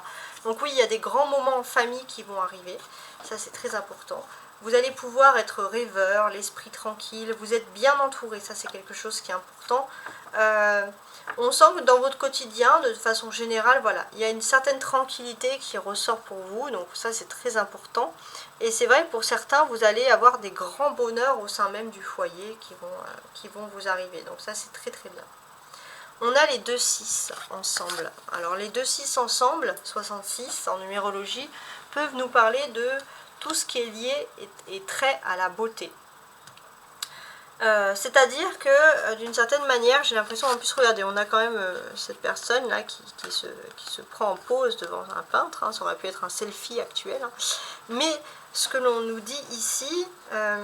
Donc oui, il y a des grands moments en famille qui vont arriver. Ça, c'est très important. Vous allez pouvoir être rêveur, l'esprit tranquille. Vous êtes bien entouré. Ça, c'est quelque chose qui est important. On sent que dans votre quotidien, de façon générale, voilà, il y a une certaine tranquillité qui ressort pour vous. Donc ça, c'est très important. Et c'est vrai que pour certains, vous allez avoir des grands bonheurs au sein même du foyer qui vont vous arriver. Donc ça, c'est très très bien. On a les 2-6 ensemble. Alors les 2-6 ensemble, 66 en numérologie, peuvent nous parler de tout ce qui est lié et trait à la beauté. C'est-à-dire que d'une certaine manière, j'ai l'impression, en plus regardez, on a quand même cette personne là qui se prend en pose devant un peintre, hein, ça aurait pu être un selfie actuel, hein. Mais ce que l'on nous dit ici, ouais,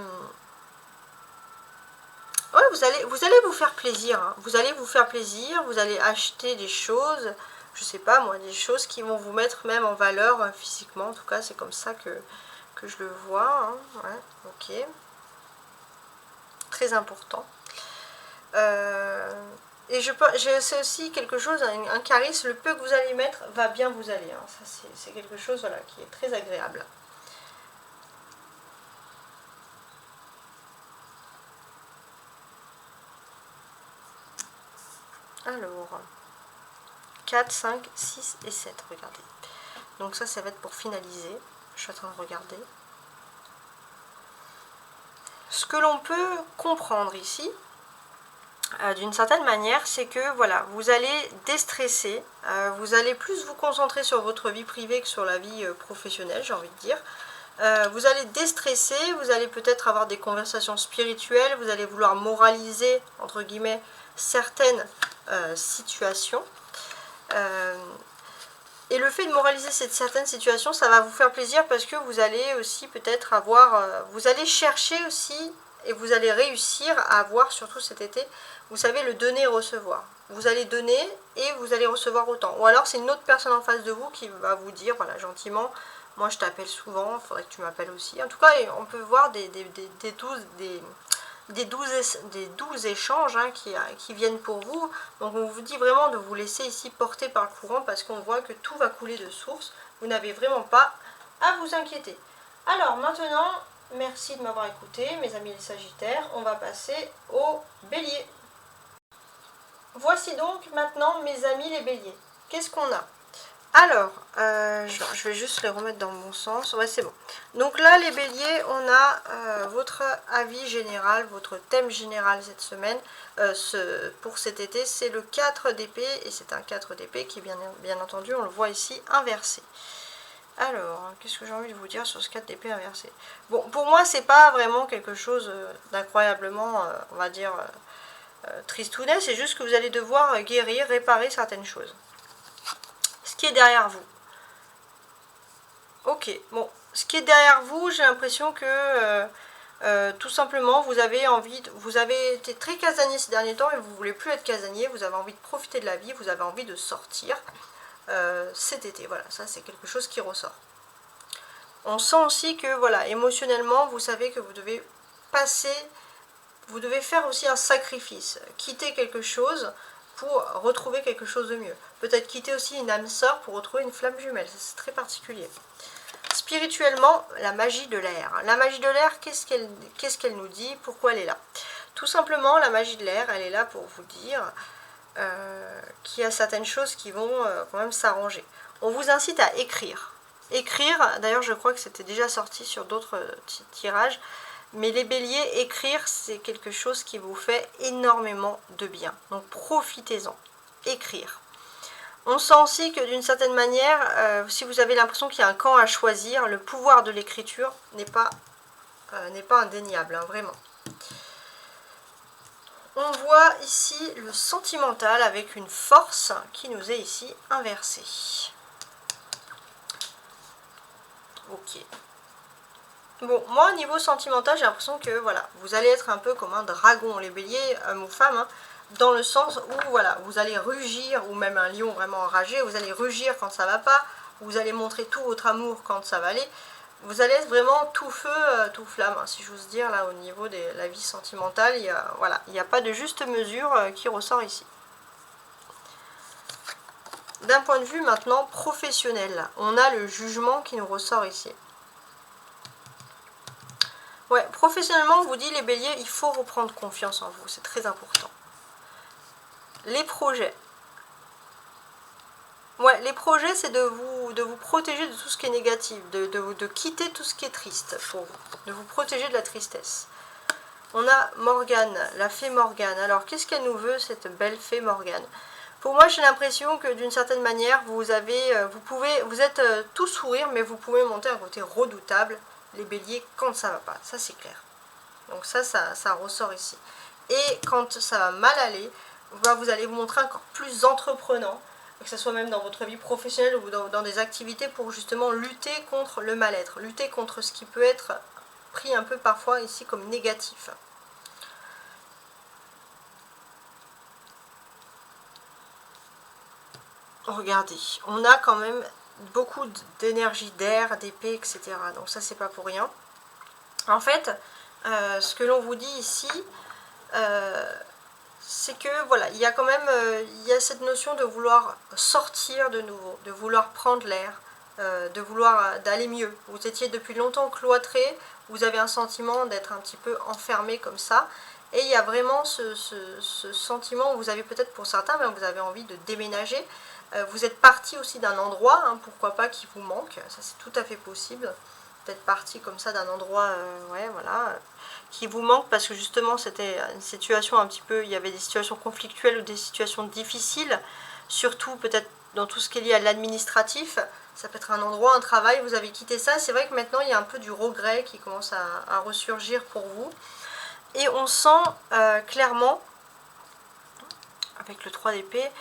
vous allez vous faire plaisir, hein. Vous allez vous faire plaisir, vous allez acheter des choses, je sais pas moi, des choses qui vont vous mettre même en valeur physiquement, en tout cas c'est comme ça que je le vois, hein. Ouais, ok. Très important. Et c'est aussi quelque chose, un charisme, le peu que vous allez mettre va bien vous aller. Hein. Ça, c'est quelque chose voilà, qui est très agréable. Alors, 4, 5, 6 et 7, regardez. Donc ça va être pour finaliser. Je suis en train de regarder. Ce que l'on peut comprendre ici, d'une certaine manière, c'est que voilà, vous allez déstresser, vous allez plus vous concentrer sur votre vie privée que sur la vie professionnelle, j'ai envie de dire. Vous allez déstresser, vous allez peut-être avoir des conversations spirituelles, vous allez vouloir moraliser, entre guillemets, certaines situations. Et le fait de moraliser certaines situations, ça va vous faire plaisir parce que vous allez aussi peut-être avoir, vous allez chercher aussi et vous allez réussir à avoir, surtout cet été, vous savez, le donner et recevoir. Vous allez donner et vous allez recevoir autant. Ou alors c'est une autre personne en face de vous qui va vous dire, voilà, gentiment, moi je t'appelle souvent, il faudrait que tu m'appelles aussi. En tout cas, on peut voir des doux échanges hein, qui viennent pour vous. Donc on vous dit vraiment de vous laisser ici porter par le courant parce qu'on voit que tout va couler de source. Vous n'avez vraiment pas à vous inquiéter. Alors maintenant, merci de m'avoir écouté, mes amis les Sagittaires. On va passer au Bélier. Voici donc maintenant mes amis les Béliers. Qu'est-ce qu'on a? Alors, je vais juste les remettre dans le bon sens. Ouais, c'est bon. Donc là, les béliers, on a votre avis général, votre thème général cette semaine. Pour cet été, c'est le 4 d'épée. Et c'est un 4 d'épée qui, bien entendu, on le voit ici, inversé. Alors, qu'est-ce que j'ai envie de vous dire sur ce 4 d'épée inversé? Bon, pour moi, c'est pas vraiment quelque chose d'incroyablement, on va dire, tristounet. C'est juste que vous allez devoir guérir, réparer certaines choses. Ce qui est derrière vous. Ok, bon, ce qui est derrière vous, j'ai l'impression que tout simplement vous avez été très casanier ces derniers temps et vous ne voulez plus être casanier, vous avez envie de profiter de la vie, vous avez envie de sortir cet été. Voilà, ça c'est quelque chose qui ressort. On sent aussi que voilà, émotionnellement, vous savez que vous devez faire aussi un sacrifice, quitter quelque chose pour retrouver quelque chose de mieux. Peut-être quitter aussi une âme sœur pour retrouver une flamme jumelle, c'est très particulier. Spirituellement, la magie de l'air. La magie de l'air, qu'est-ce qu'elle nous dit? Pourquoi elle est là? Tout simplement, la magie de l'air, elle est là pour vous dire qu'il y a certaines choses qui vont quand même s'arranger. On vous incite à écrire. Écrire, d'ailleurs je crois que c'était déjà sorti sur d'autres tirages, mais les béliers, écrire, c'est quelque chose qui vous fait énormément de bien. Donc profitez-en. Écrire. On sent aussi que d'une certaine manière, si vous avez l'impression qu'il y a un camp à choisir, le pouvoir de l'écriture n'est pas indéniable, hein, vraiment. On voit ici le sentimental avec une force qui nous est ici inversée. Ok. Bon, moi au niveau sentimental, j'ai l'impression que voilà, vous allez être un peu comme un dragon, les béliers, hommes ou femmes, hein, dans le sens où voilà, vous allez rugir, ou même un lion vraiment enragé, vous allez rugir quand ça va pas, vous allez montrer tout votre amour quand ça va aller, vous allez être vraiment tout feu, tout flamme, hein, si j'ose dire, là au niveau de la vie sentimentale, il n'y a pas de juste mesure qui ressort ici. D'un point de vue maintenant professionnel, on a le jugement qui nous ressort ici. Ouais, professionnellement, on vous dit les béliers, il faut reprendre confiance en vous, c'est très important. Les projets. Ouais, les projets, c'est de vous protéger de tout ce qui est négatif, de quitter tout ce qui est triste pour vous, de vous protéger de la tristesse. On a Morgane, la fée Morgane. Alors, qu'est-ce qu'elle nous veut, cette belle fée Morgane? Pour moi, j'ai l'impression que d'une certaine manière, vous êtes tout sourire, mais vous pouvez monter un côté redoutable, les béliers, quand ça va pas. Ça, c'est clair. Donc ça ressort ici. Et quand ça va mal aller, vous allez vous montrer encore plus entreprenant, que ce soit même dans votre vie professionnelle ou dans des activités pour justement lutter contre le mal-être, lutter contre ce qui peut être pris un peu parfois ici comme négatif. Regardez, on a quand même beaucoup d'énergie d'air, d'épée, etc. Donc ça, c'est pas pour rien. En fait, ce que l'on vous dit ici, c'est que voilà, il y a quand même cette notion de vouloir sortir de nouveau, de vouloir prendre l'air, d'aller mieux. Vous étiez depuis longtemps cloîtré, vous avez un sentiment d'être un petit peu enfermé comme ça, Et il y a vraiment ce sentiment où vous avez peut-être pour certains, même vous avez envie de déménager. Vous êtes parti aussi d'un endroit, hein, pourquoi pas, qui vous manque, ça c'est tout à fait possible. Peut-être parti comme ça d'un endroit, ouais, voilà, qui vous manque parce que justement c'était une situation un petit peu, il y avait des situations conflictuelles ou des situations difficiles, surtout peut-être dans tout ce qui est lié à l'administratif. Ça peut être un endroit, un travail, vous avez quitté ça. C'est vrai que maintenant il y a un peu du regret qui commence à ressurgir pour vous. Et on sent clairement, avec le 3 d'épée,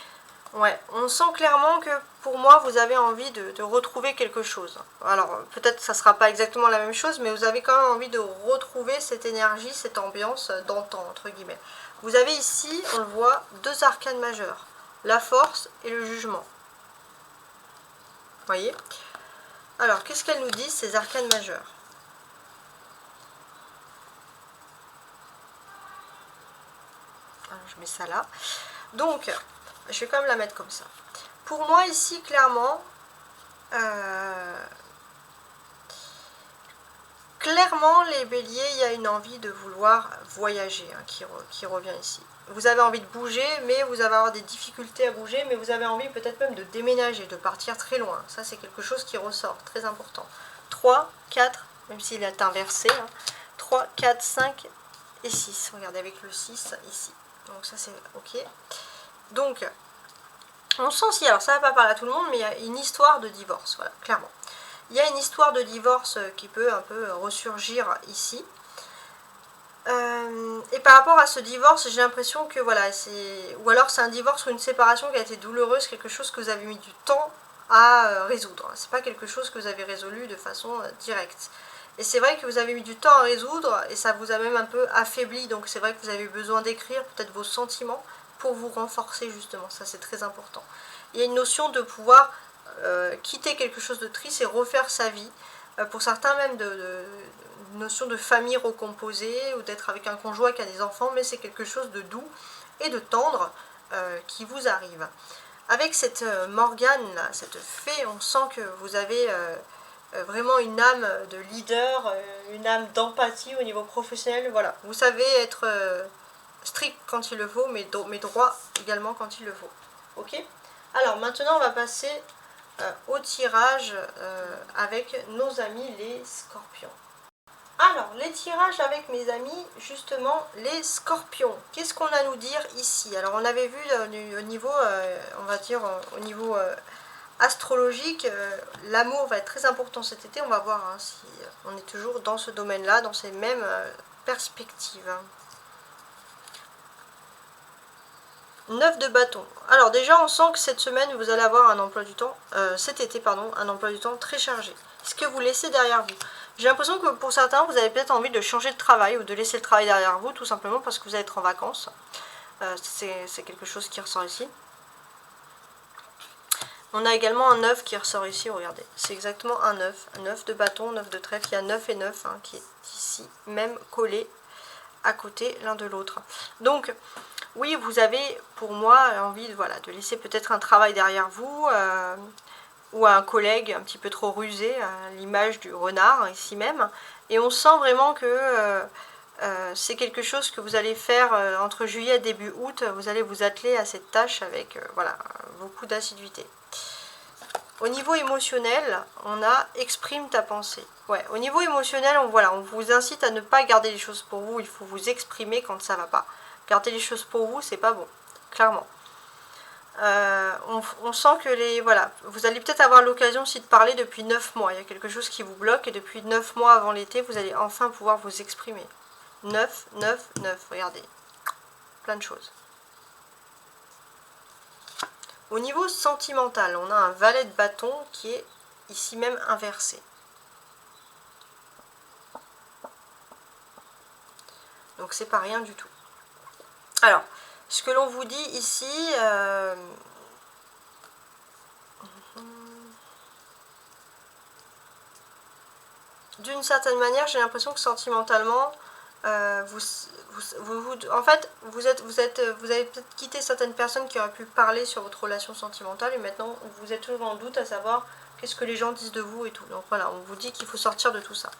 ouais, on sent clairement que pour moi vous avez envie de retrouver quelque chose. Alors peut-être ça ne sera pas exactement la même chose, mais vous avez quand même envie de retrouver cette énergie, cette ambiance d'antan, entre guillemets. Vous avez ici, on le voit, deux arcanes majeures, la force et le jugement. Vous voyez? Alors qu'est-ce qu'elles nous disent ces arcanes majeures? Alors, je mets ça là. Donc, je vais quand même la mettre comme ça. Pour moi ici, clairement, les béliers, il y a une envie de vouloir voyager hein, qui revient ici. Vous avez envie de bouger, mais vous allez avoir des difficultés à bouger, mais vous avez envie peut-être même de déménager, de partir très loin. Ça, c'est quelque chose qui ressort, très important. 3, 4, même s'il est inversé, hein, 3, 4, 5 et 6. Regardez avec le 6 ici. Donc ça, c'est OK. Donc, on sent si, alors ça ne va pas parler à tout le monde, mais il y a une histoire de divorce, voilà, clairement. Il y a une histoire de divorce qui peut un peu ressurgir ici. Et par rapport à ce divorce, j'ai l'impression que voilà, ou alors c'est un divorce ou une séparation qui a été douloureuse, quelque chose que vous avez mis du temps à résoudre. C'est pas quelque chose que vous avez résolu de façon directe. Et c'est vrai que vous avez mis du temps à résoudre et ça vous a même un peu affaibli. Donc c'est vrai que vous avez besoin d'écrire peut-être vos sentiments pour vous renforcer justement. Ça c'est très important. Il y a une notion de pouvoir quitter quelque chose de triste et refaire sa vie. Pour certains même une notion de famille recomposée ou d'être avec un conjoint qui a des enfants, mais c'est quelque chose de doux et de tendre qui vous arrive. Avec cette Morgane, là, cette fée, on sent que vous avez vraiment une âme de leader, une âme d'empathie au niveau professionnel. Voilà, vous savez être strict quand il le faut, mais droit également quand il le faut. Ok? Alors maintenant, on va passer au tirage avec nos amis les scorpions. Alors, les tirages avec mes amis, justement, les scorpions. Qu'est-ce qu'on a à nous dire ici? Alors, on avait vu au niveau, on va dire, au niveau astrologique, l'amour va être très important cet été. On va voir hein, si on est toujours dans ce domaine-là, dans ces mêmes perspectives. 9 de bâton. Alors déjà, on sent que cette semaine, vous allez avoir un emploi du temps, cet été, pardon, un emploi du temps très chargé. Ce que vous laissez derrière vous. J'ai l'impression que pour certains, vous avez peut-être envie de changer de travail ou de laisser le travail derrière vous, tout simplement parce que vous allez être en vacances. C'est quelque chose qui ressort ici. On a également un 9 qui ressort ici, regardez. C'est exactement un 9. Un 9 de bâton, 9 de trèfle. Il y a 9 et 9 hein, qui est ici, même collé à côté l'un de l'autre. Donc, oui, vous avez pour moi envie voilà, de laisser peut-être un travail derrière vous ou un collègue un petit peu trop rusé, à l'image du renard ici même. Et on sent vraiment que c'est quelque chose que vous allez faire entre juillet et début août. Vous allez vous atteler à cette tâche avec voilà, beaucoup d'assiduité. Au niveau émotionnel, on a exprime ta pensée. Ouais, au niveau émotionnel, on vous incite à ne pas garder les choses pour vous. Il faut vous exprimer quand ça va pas. Garder les choses pour vous, c'est pas bon, clairement. On sent que voilà, vous allez peut-être avoir l'occasion aussi de parler depuis 9 mois. Il y a quelque chose qui vous bloque et depuis 9 mois avant l'été, vous allez enfin pouvoir vous exprimer. 9, 9, 9, regardez. Plein de choses. Au niveau sentimental, on a un valet de bâton qui est ici même inversé. Donc c'est pas rien du tout. Alors, ce que l'on vous dit ici, d'une certaine manière, j'ai l'impression que sentimentalement, en fait, vous avez peut-être quitté certaines personnes qui auraient pu parler sur votre relation sentimentale et maintenant vous êtes toujours en doute à savoir qu'est-ce que les gens disent de vous et tout. Donc voilà, on vous dit qu'il faut sortir de tout ça.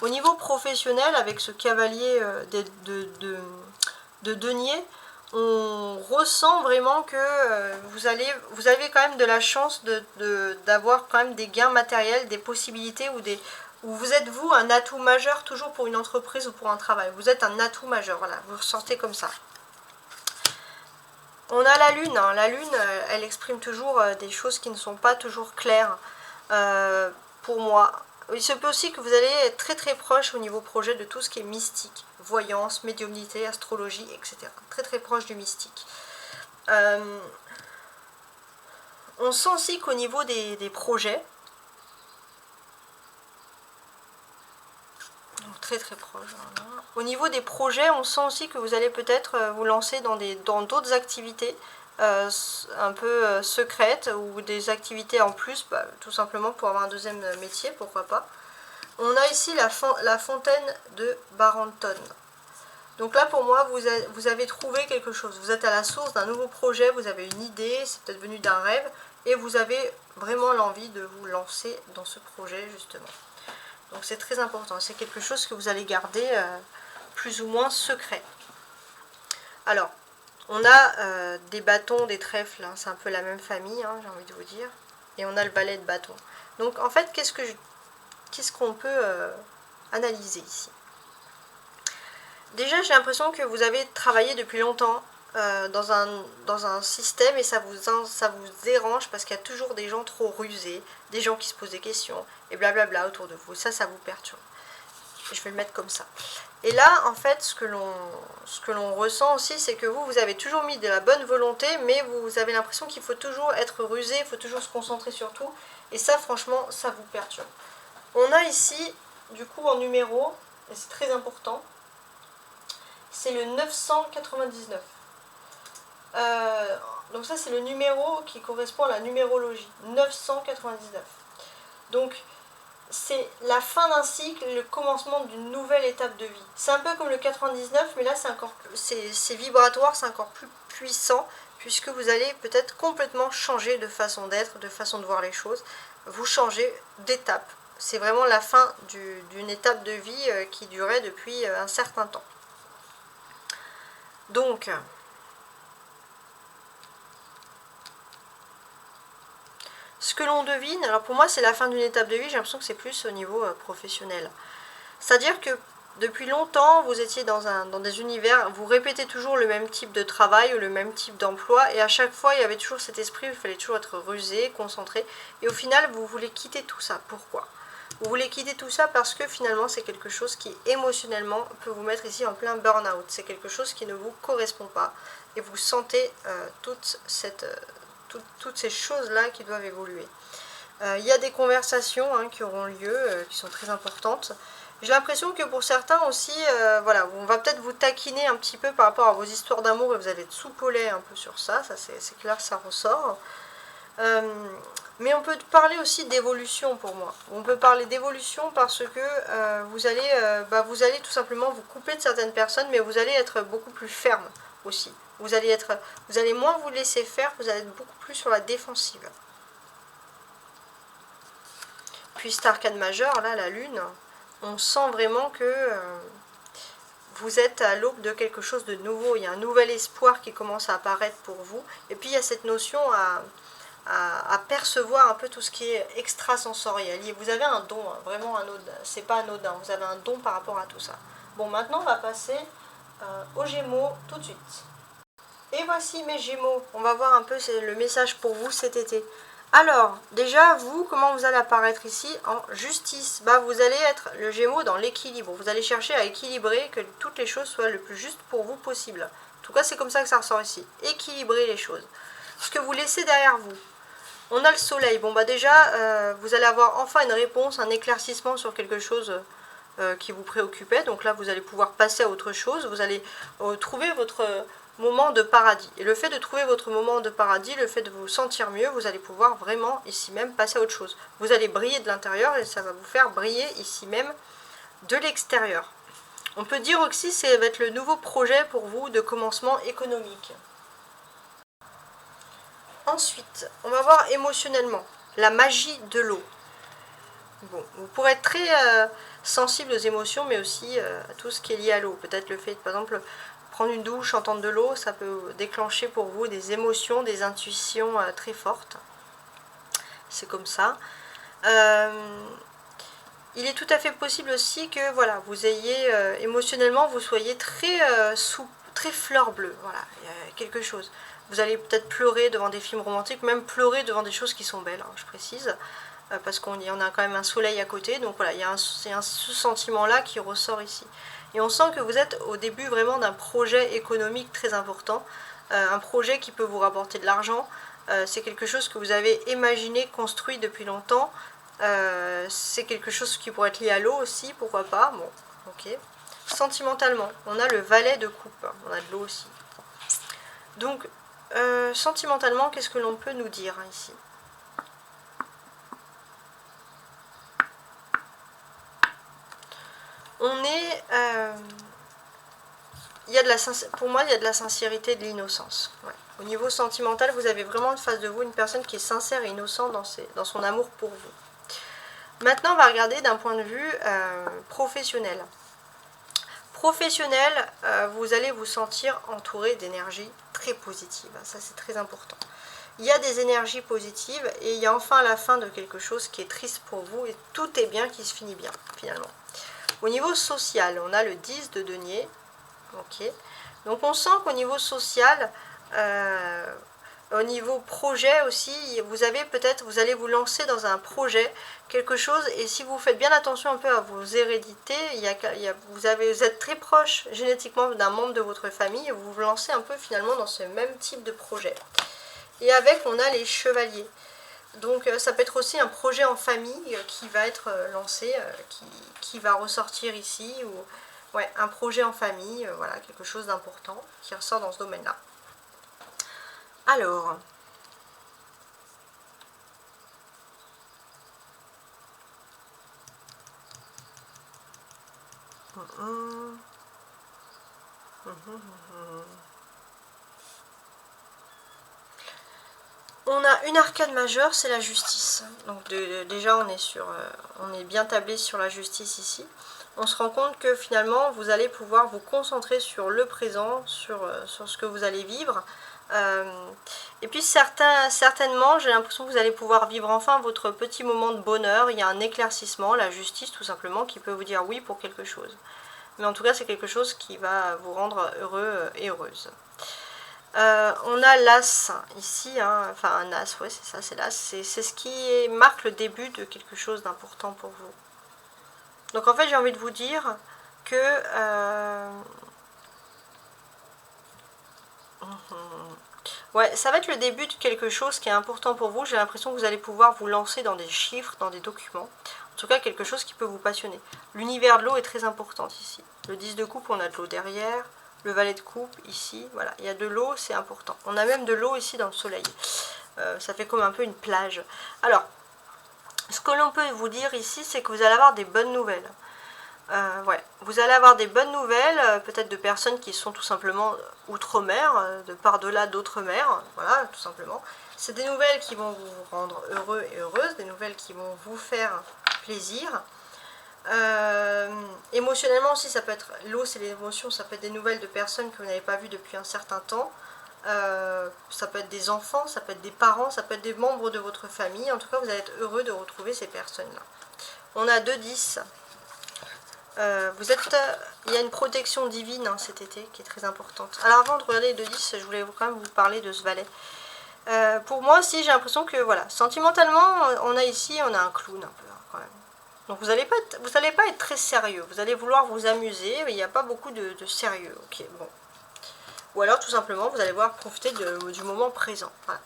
Au niveau professionnel, avec ce cavalier de denier, on ressent vraiment que vous avez quand même de la chance d'avoir quand même des gains matériels, des possibilités où vous êtes vous un atout majeur toujours pour une entreprise ou pour un travail. Vous êtes un atout majeur, voilà, vous ressentez comme ça. On a la lune, hein. La lune, elle exprime toujours des choses qui ne sont pas toujours claires pour moi. Il se peut aussi que vous allez être très très proche au niveau projet de tout ce qui est mystique, voyance, médiumnité, astrologie, etc. Très très proche du mystique. On sent aussi qu'au niveau des projets, donc très très proche, voilà. Au niveau des projets, on sent aussi que vous allez peut-être vous lancer dans d'autres activités un peu secrètes ou des activités en plus, tout simplement pour avoir un deuxième métier, pourquoi pas. On a ici la fontaine de Barenton. Donc là, pour moi, vous avez trouvé quelque chose. Vous êtes à la source d'un nouveau projet, vous avez une idée, c'est peut-être venu d'un rêve, et vous avez vraiment l'envie de vous lancer dans ce projet, justement. Donc c'est très important. C'est quelque chose que vous allez garder plus ou moins secret. Alors, on a des bâtons, des trèfles, hein, c'est un peu la même famille, hein, j'ai envie de vous dire. Et on a le balai de bâton. Donc en fait, qu'est-ce qu'on peut analyser ici? Déjà, j'ai l'impression que vous avez travaillé depuis longtemps dans un système et ça vous dérange parce qu'il y a toujours des gens trop rusés, des gens qui se posent des questions et blablabla autour de vous. Ça vous perturbe. Je vais le mettre comme ça. Et là, en fait, ce que l'on ressent aussi, c'est que vous avez toujours mis de la bonne volonté, mais vous avez l'impression qu'il faut toujours être rusé, il faut toujours se concentrer sur tout. Et ça, franchement, ça vous perturbe. On a ici, du coup, en numéro, et c'est très important, c'est le 999. Donc ça, c'est le numéro qui correspond à la numérologie. 999. Donc, c'est la fin d'un cycle, le commencement d'une nouvelle étape de vie. C'est un peu comme le 99, mais là, c'est vibratoire, c'est encore plus puissant, puisque vous allez peut-être complètement changer de façon d'être, de façon de voir les choses. Vous changez d'étape. C'est vraiment la fin d'une étape de vie qui durait depuis un certain temps. Donc, ce que l'on devine, alors pour moi c'est la fin d'une étape de vie, j'ai l'impression que c'est plus au niveau professionnel. C'est-à-dire que depuis longtemps, vous étiez dans des univers, vous répétez toujours le même type de travail ou le même type d'emploi, et à chaque fois il y avait toujours cet esprit où il fallait toujours être rusé, concentré, et au final vous voulez quitter tout ça. Pourquoi ? Vous voulez quitter tout ça parce que finalement c'est quelque chose qui émotionnellement peut vous mettre ici en plein burn-out. C'est quelque chose qui ne vous correspond pas et vous sentez toutes ces choses-là qui doivent évoluer. Il y a des conversations qui auront lieu, qui sont très importantes. J'ai l'impression que pour certains aussi, voilà, on va peut-être vous taquiner un petit peu par rapport à vos histoires d'amour et vous allez être soupolé un peu sur ça, c'est clair, ça ressort. Mais on peut parler aussi d'évolution pour moi. On peut parler d'évolution parce que vous allez tout simplement vous couper de certaines personnes, mais vous allez être beaucoup plus ferme aussi. Vous allez moins vous laisser faire, vous allez être beaucoup plus sur la défensive. Puis cet arcane majeur, là, la lune, on sent vraiment que vous êtes à l'aube de quelque chose de nouveau. Il y a un nouvel espoir qui commence à apparaître pour vous. Et puis il y a cette notion à percevoir un peu tout ce qui est extrasensoriel. Vous avez un don, vraiment anodin. C'est pas anodin, vous avez un don par rapport à tout ça. Bon, maintenant on va passer aux Gémeaux tout de suite. Et voici mes Gémeaux. On va voir un peu le message pour vous cet été. Alors, déjà, vous, comment vous allez apparaître ici en justice? Vous allez être le Gémeaux dans l'équilibre. Vous allez chercher à équilibrer, que toutes les choses soient le plus juste pour vous possible. En tout cas, c'est comme ça que ça ressort ici. Équilibrer les choses. Ce que vous laissez derrière vous. On a le soleil. Déjà, vous allez avoir enfin une réponse, un éclaircissement sur quelque chose qui vous préoccupait. Donc là, vous allez pouvoir passer à autre chose. Vous allez trouver votre moment de paradis. Et le fait de trouver votre moment de paradis, le fait de vous sentir mieux, vous allez pouvoir vraiment ici même passer à autre chose. Vous allez briller de l'intérieur et ça va vous faire briller ici même de l'extérieur. On peut dire aussi que ça va être le nouveau projet pour vous de commencement économique. Ensuite, on va voir émotionnellement la magie de l'eau. Bon, vous pourrez être très sensible aux émotions, mais aussi à tout ce qui est lié à l'eau. Peut-être le fait, par exemple, prendre une douche, entendre de l'eau, ça peut déclencher pour vous des émotions, des intuitions très fortes. C'est comme ça. Il est tout à fait possible aussi que voilà, vous ayez émotionnellement, vous soyez très très fleur bleue. Voilà, il y a quelque chose. Vous allez peut-être pleurer devant des films romantiques, même pleurer devant des choses qui sont belles, hein, je précise, parce qu'on a quand même un soleil à côté. Donc voilà, c'est ce sentiment-là qui ressort ici. Et on sent que vous êtes au début vraiment d'un projet économique très important, un projet qui peut vous rapporter de l'argent. C'est quelque chose que vous avez imaginé, construit depuis longtemps. C'est quelque chose qui pourrait être lié à l'eau aussi, pourquoi pas. Bon, ok. Sentimentalement, on a le valet de coupe, on a de l'eau aussi. Donc, sentimentalement, qu'est-ce que l'on peut nous dire ici? On est... pour moi, il y a de la sincérité, de l'innocence. Ouais. Au niveau sentimental, vous avez vraiment en face de vous une personne qui est sincère et innocente dans son amour pour vous. Maintenant, on va regarder d'un point de vue professionnel. Professionnel, vous allez vous sentir entouré d'énergie très positive. Ça, c'est très important. Il y a des énergies positives et il y a enfin la fin de quelque chose qui est triste pour vous et tout est bien qui se finit bien, finalement. Au niveau social, on a le 10 de denier. Ok. Donc, on sent qu'au niveau social... au niveau projet aussi, vous allez vous lancer dans un projet, quelque chose, et si vous faites bien attention un peu à vos hérédités, vous êtes très proche génétiquement d'un membre de votre famille, et vous vous lancez un peu finalement dans ce même type de projet. Et avec, on a les chevaliers. Donc ça peut être aussi un projet en famille qui va être lancé, qui va ressortir ici, ou ouais, un projet en famille, voilà, quelque chose d'important qui ressort dans ce domaine-là. Alors, on a une arcane majeure, c'est la justice. Donc déjà, on est bien tablé sur la justice ici. On se rend compte que finalement, vous allez pouvoir vous concentrer sur le présent, sur ce que vous allez vivre. Et puis certainement, j'ai l'impression que vous allez pouvoir vivre enfin votre petit moment de bonheur. Il y a un éclaircissement, la justice tout simplement, qui peut vous dire oui pour quelque chose. Mais en tout cas, c'est quelque chose qui va vous rendre heureux et heureuse. On a l'as ici, hein, enfin un as, ouais c'est ça, c'est l'as. C'est ce qui marque le début de quelque chose d'important pour vous. Donc en fait, j'ai envie de vous dire que... ouais, ça va être le début de quelque chose qui est important pour vous. J'ai l'impression que vous allez pouvoir vous lancer dans des chiffres, dans des documents. En tout cas, quelque chose qui peut vous passionner. L'univers de l'eau est très important ici. Le 10 de coupe, on a de l'eau derrière. Le valet de coupe, ici. Voilà, il y a de l'eau, c'est important. On a même de l'eau ici dans le soleil. Ça fait comme un peu une plage. Alors, ce que l'on peut vous dire ici, c'est que vous allez avoir des bonnes nouvelles. Ouais, vous allez avoir des bonnes nouvelles, peut-être de personnes qui sont tout simplement outre-mer, de par-delà d'autres mers, voilà, tout simplement. C'est des nouvelles qui vont vous rendre heureux et heureuse, des nouvelles qui vont vous faire plaisir. Émotionnellement aussi, ça peut être, l'eau c'est l'émotion, ça peut être des nouvelles de personnes que vous n'avez pas vues depuis un certain temps. Ça peut être des enfants, ça peut être des parents, ça peut être des membres de votre famille. En tout cas, vous allez être heureux de retrouver ces personnes-là. On a 2-10. Il y a une protection divine hein, cet été qui est très importante. Alors avant de regarder les 2-10, je voulais quand même vous parler de ce valet. Pour moi aussi, j'ai l'impression que voilà, sentimentalement, on a un clown un peu hein, quand même. Donc vous n'allez pas être très sérieux. Vous allez vouloir vous amuser, mais il n'y a pas beaucoup de sérieux. Ok, bon. Ou alors tout simplement, vous allez vouloir profiter du moment présent. Voilà.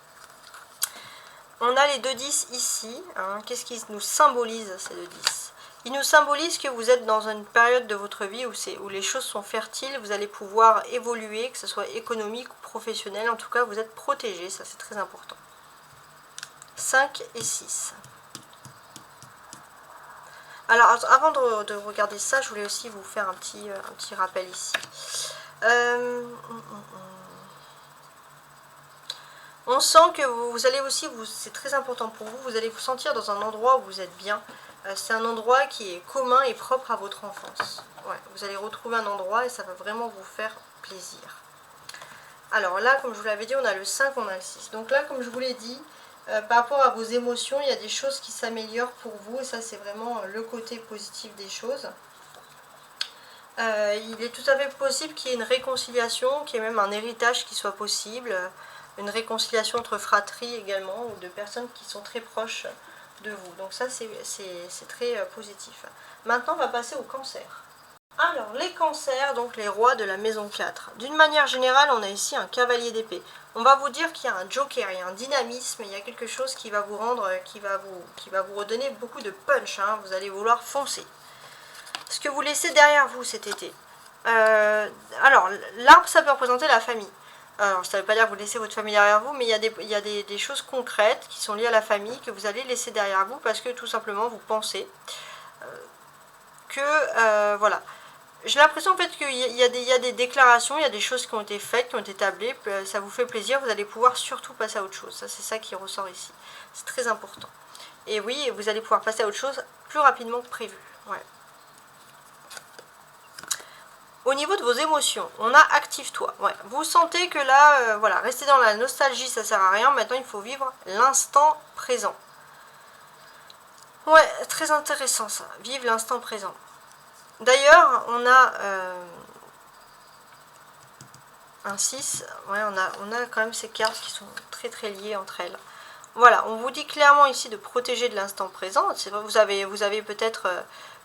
On a les 2-10 ici. Hein. Qu'est-ce qui nous symbolise ces 2-10 ? Il nous symbolise que vous êtes dans une période de votre vie où les choses sont fertiles, vous allez pouvoir évoluer, que ce soit économique ou professionnel. En tout cas, vous êtes protégé, ça c'est très important. 5 et 6. Alors, avant de regarder ça, je voulais aussi vous faire un petit rappel ici. On sent que vous allez aussi, c'est très important pour vous, vous allez vous sentir dans un endroit où vous êtes bien. C'est un endroit qui est commun et propre à votre enfance. Ouais, vous allez retrouver un endroit et ça va vraiment vous faire plaisir. Alors là, comme je vous l'avais dit, on a le 5, on a le 6. Donc là, comme je vous l'ai dit, par rapport à vos émotions, il y a des choses qui s'améliorent pour vous. Et ça, c'est vraiment le côté positif des choses. Il est tout à fait possible qu'il y ait une réconciliation, qu'il y ait même un héritage qui soit possible. Une réconciliation entre fratries également, ou de personnes qui sont très proches de vous. Donc ça, c'est très positif. Maintenant, on va passer au cancer. Alors, les cancers, donc les rois de la maison 4. D'une manière générale, on a ici un cavalier d'épée. On va vous dire qu'il y a un joker, il y a un dynamisme, il y a quelque chose qui va vous rendre, qui va vous redonner beaucoup de punch. Hein. Vous allez vouloir foncer. Ce que vous laissez derrière vous cet été. Alors, l'arbre, ça peut représenter la famille. Alors, ça ne veut pas dire que vous laissez votre famille derrière vous, mais il y a des choses concrètes qui sont liées à la famille que vous allez laisser derrière vous parce que tout simplement vous pensez que, voilà. J'ai l'impression en fait qu'il y a des déclarations, il y a des choses qui ont été faites, qui ont été établies, ça vous fait plaisir, vous allez pouvoir surtout passer à autre chose. Ça, c'est ça qui ressort ici. C'est très important. Et oui, vous allez pouvoir passer à autre chose plus rapidement que prévu. Ouais. Au niveau de vos émotions, on a active-toi. Ouais. Vous sentez que là, voilà, rester dans la nostalgie, ça sert à rien. Maintenant, il faut vivre l'instant présent. Ouais, très intéressant ça. Vivre l'instant présent. D'ailleurs, on a un 6. Ouais, on a quand même ces cartes qui sont très très liées entre elles. Voilà, on vous dit clairement ici de protéger de l'instant présent. Vous avez peut-être...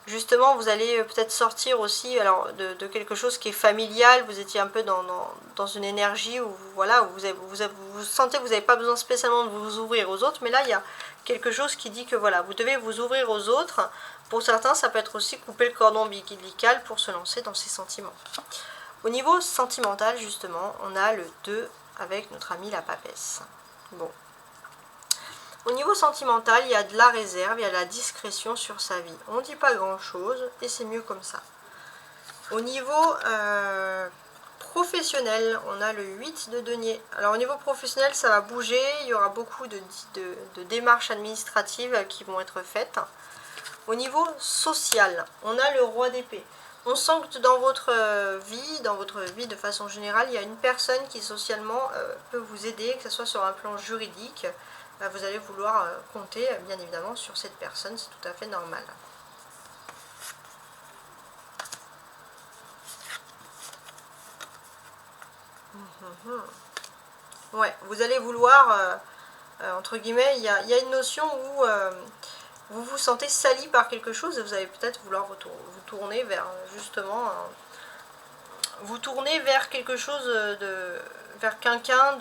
justement, vous allez peut-être sortir aussi alors, de quelque chose qui est familial. Vous étiez un peu dans une énergie où, voilà, où vous sentez que vous n'avez pas besoin spécialement de vous ouvrir aux autres. Mais là, il y a quelque chose qui dit que voilà, vous devez vous ouvrir aux autres. Pour certains, ça peut être aussi couper le cordon ombilical pour se lancer dans ses sentiments. Au niveau sentimental, justement, on a le 2 avec notre amie la papesse. Bon. Au niveau sentimental, il y a de la réserve, il y a de la discrétion sur sa vie. On ne dit pas grand-chose et c'est mieux comme ça. Au niveau professionnel, on a le 8 de denier. Alors au niveau professionnel, ça va bouger, il y aura beaucoup de démarches administratives qui vont être faites. Au niveau social, on a le roi d'épée. On sent que dans votre vie de façon générale, il y a une personne qui socialement peut vous aider, que ce soit sur un plan juridique. Vous allez vouloir compter bien évidemment sur cette personne, c'est tout à fait normal. Ouais, vous allez vouloir, entre guillemets, il y a une notion où vous vous sentez sali par quelque chose et vous allez peut-être vouloir vous tourner vers justement, vous tourner vers quelque chose vers quelqu'un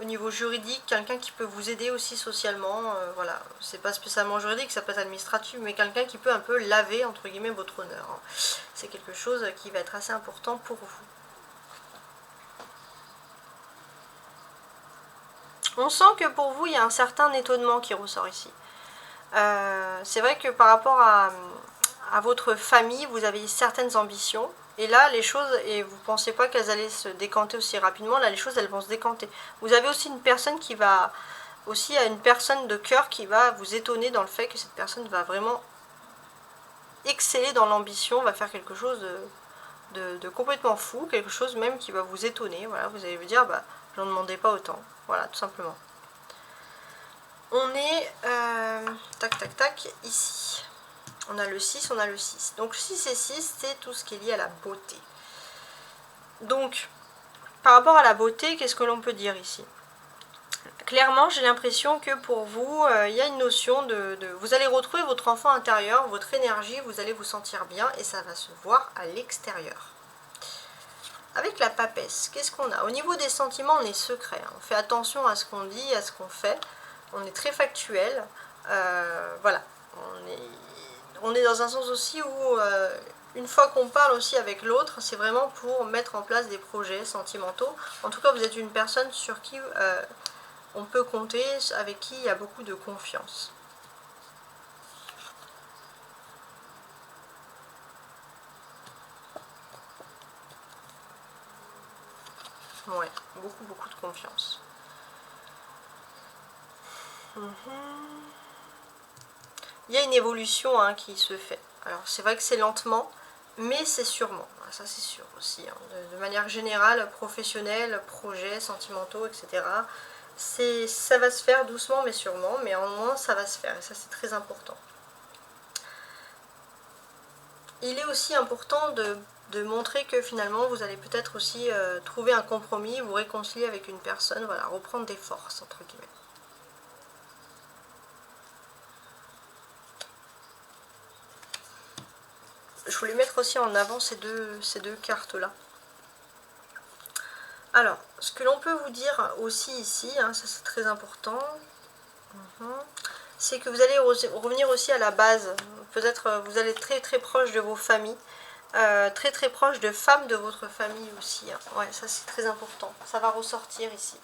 au niveau juridique, quelqu'un qui peut vous aider aussi socialement, voilà, c'est pas spécialement juridique, ça peut être administratif, mais quelqu'un qui peut un peu laver, entre guillemets, votre honneur. C'est quelque chose qui va être assez important pour vous. On sent que pour vous, il y a un certain étonnement qui ressort ici. C'est vrai que par rapport à votre famille, vous avez certaines ambitions, et là, les choses, et vous ne pensez pas qu'elles allaient se décanter aussi rapidement, là, les choses, elles vont se décanter. Vous avez aussi une personne qui va, aussi une personne de cœur qui va vous étonner dans le fait que cette personne va vraiment exceller dans l'ambition, va faire quelque chose de complètement fou, quelque chose même qui va vous étonner. Voilà, vous allez vous dire, bah, je n'en demandais pas autant. Voilà, tout simplement. On est, tac, tac, tac, ici. On a le 6, on a le 6. Donc 6 et 6, c'est tout ce qui est lié à la beauté. Donc, par rapport à la beauté, qu'est-ce que l'on peut dire ici? Clairement, j'ai l'impression que pour vous, il y a une notion vous allez retrouver votre enfant intérieur, votre énergie, vous allez vous sentir bien et ça va se voir à l'extérieur. Avec la papesse, qu'est-ce qu'on a? Au niveau des sentiments, on est secret. On fait attention à ce qu'on dit, à ce qu'on fait. On est très factuel. Voilà. On est dans un sens aussi où, une fois qu'on parle aussi avec l'autre, c'est vraiment pour mettre en place des projets sentimentaux. En tout cas, vous êtes une personne sur qui on peut compter, avec qui il y a beaucoup de confiance. Ouais, beaucoup de confiance. Il y a une évolution qui se fait. Alors c'est vrai que c'est lentement, mais c'est sûrement. ça c'est sûr aussi, hein. De manière générale, professionnelle, projets, sentimentaux, etc. Ça va se faire doucement mais sûrement, mais en moins ça va se faire, et ça c'est très important. Il est aussi important de montrer que finalement vous allez peut-être aussi trouver un compromis, vous réconcilier avec une personne, voilà, reprendre des forces entre guillemets. Je voulais mettre aussi en avant ces deux cartes-là. Alors, ce que l'on peut vous dire aussi ici, hein, ça c'est très important, c'est que vous allez revenir aussi à la base. Peut-être vous allez être très très proche de vos familles, très très proche de femmes de votre famille aussi. Hein. Ouais, ça c'est très important. Ça va ressortir ici.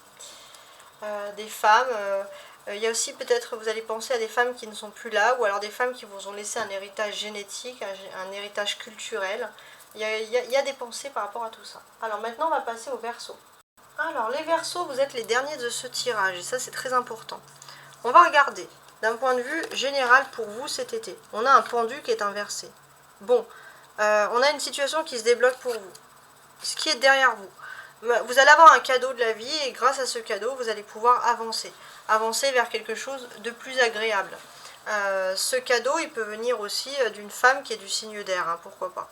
Des femmes. Il y a aussi peut-être, vous allez penser à des femmes qui ne sont plus là, ou alors des femmes qui vous ont laissé un héritage génétique, un héritage culturel. Il y a des pensées par rapport à tout ça. Alors maintenant, on va passer aux Verseaux. Alors, les Verseaux, vous êtes les derniers de ce tirage, et ça, c'est très important. On va regarder, d'un point de vue général pour vous cet été. On a un pendu qui est inversé. Bon, on a une situation qui se débloque pour vous. Ce qui est derrière vous. Vous allez avoir un cadeau de la vie, et grâce à ce cadeau, vous allez pouvoir avancer. Avancer vers quelque chose de plus agréable. Ce cadeau, il peut venir aussi d'une femme qui est du signe d'air, hein, pourquoi pas.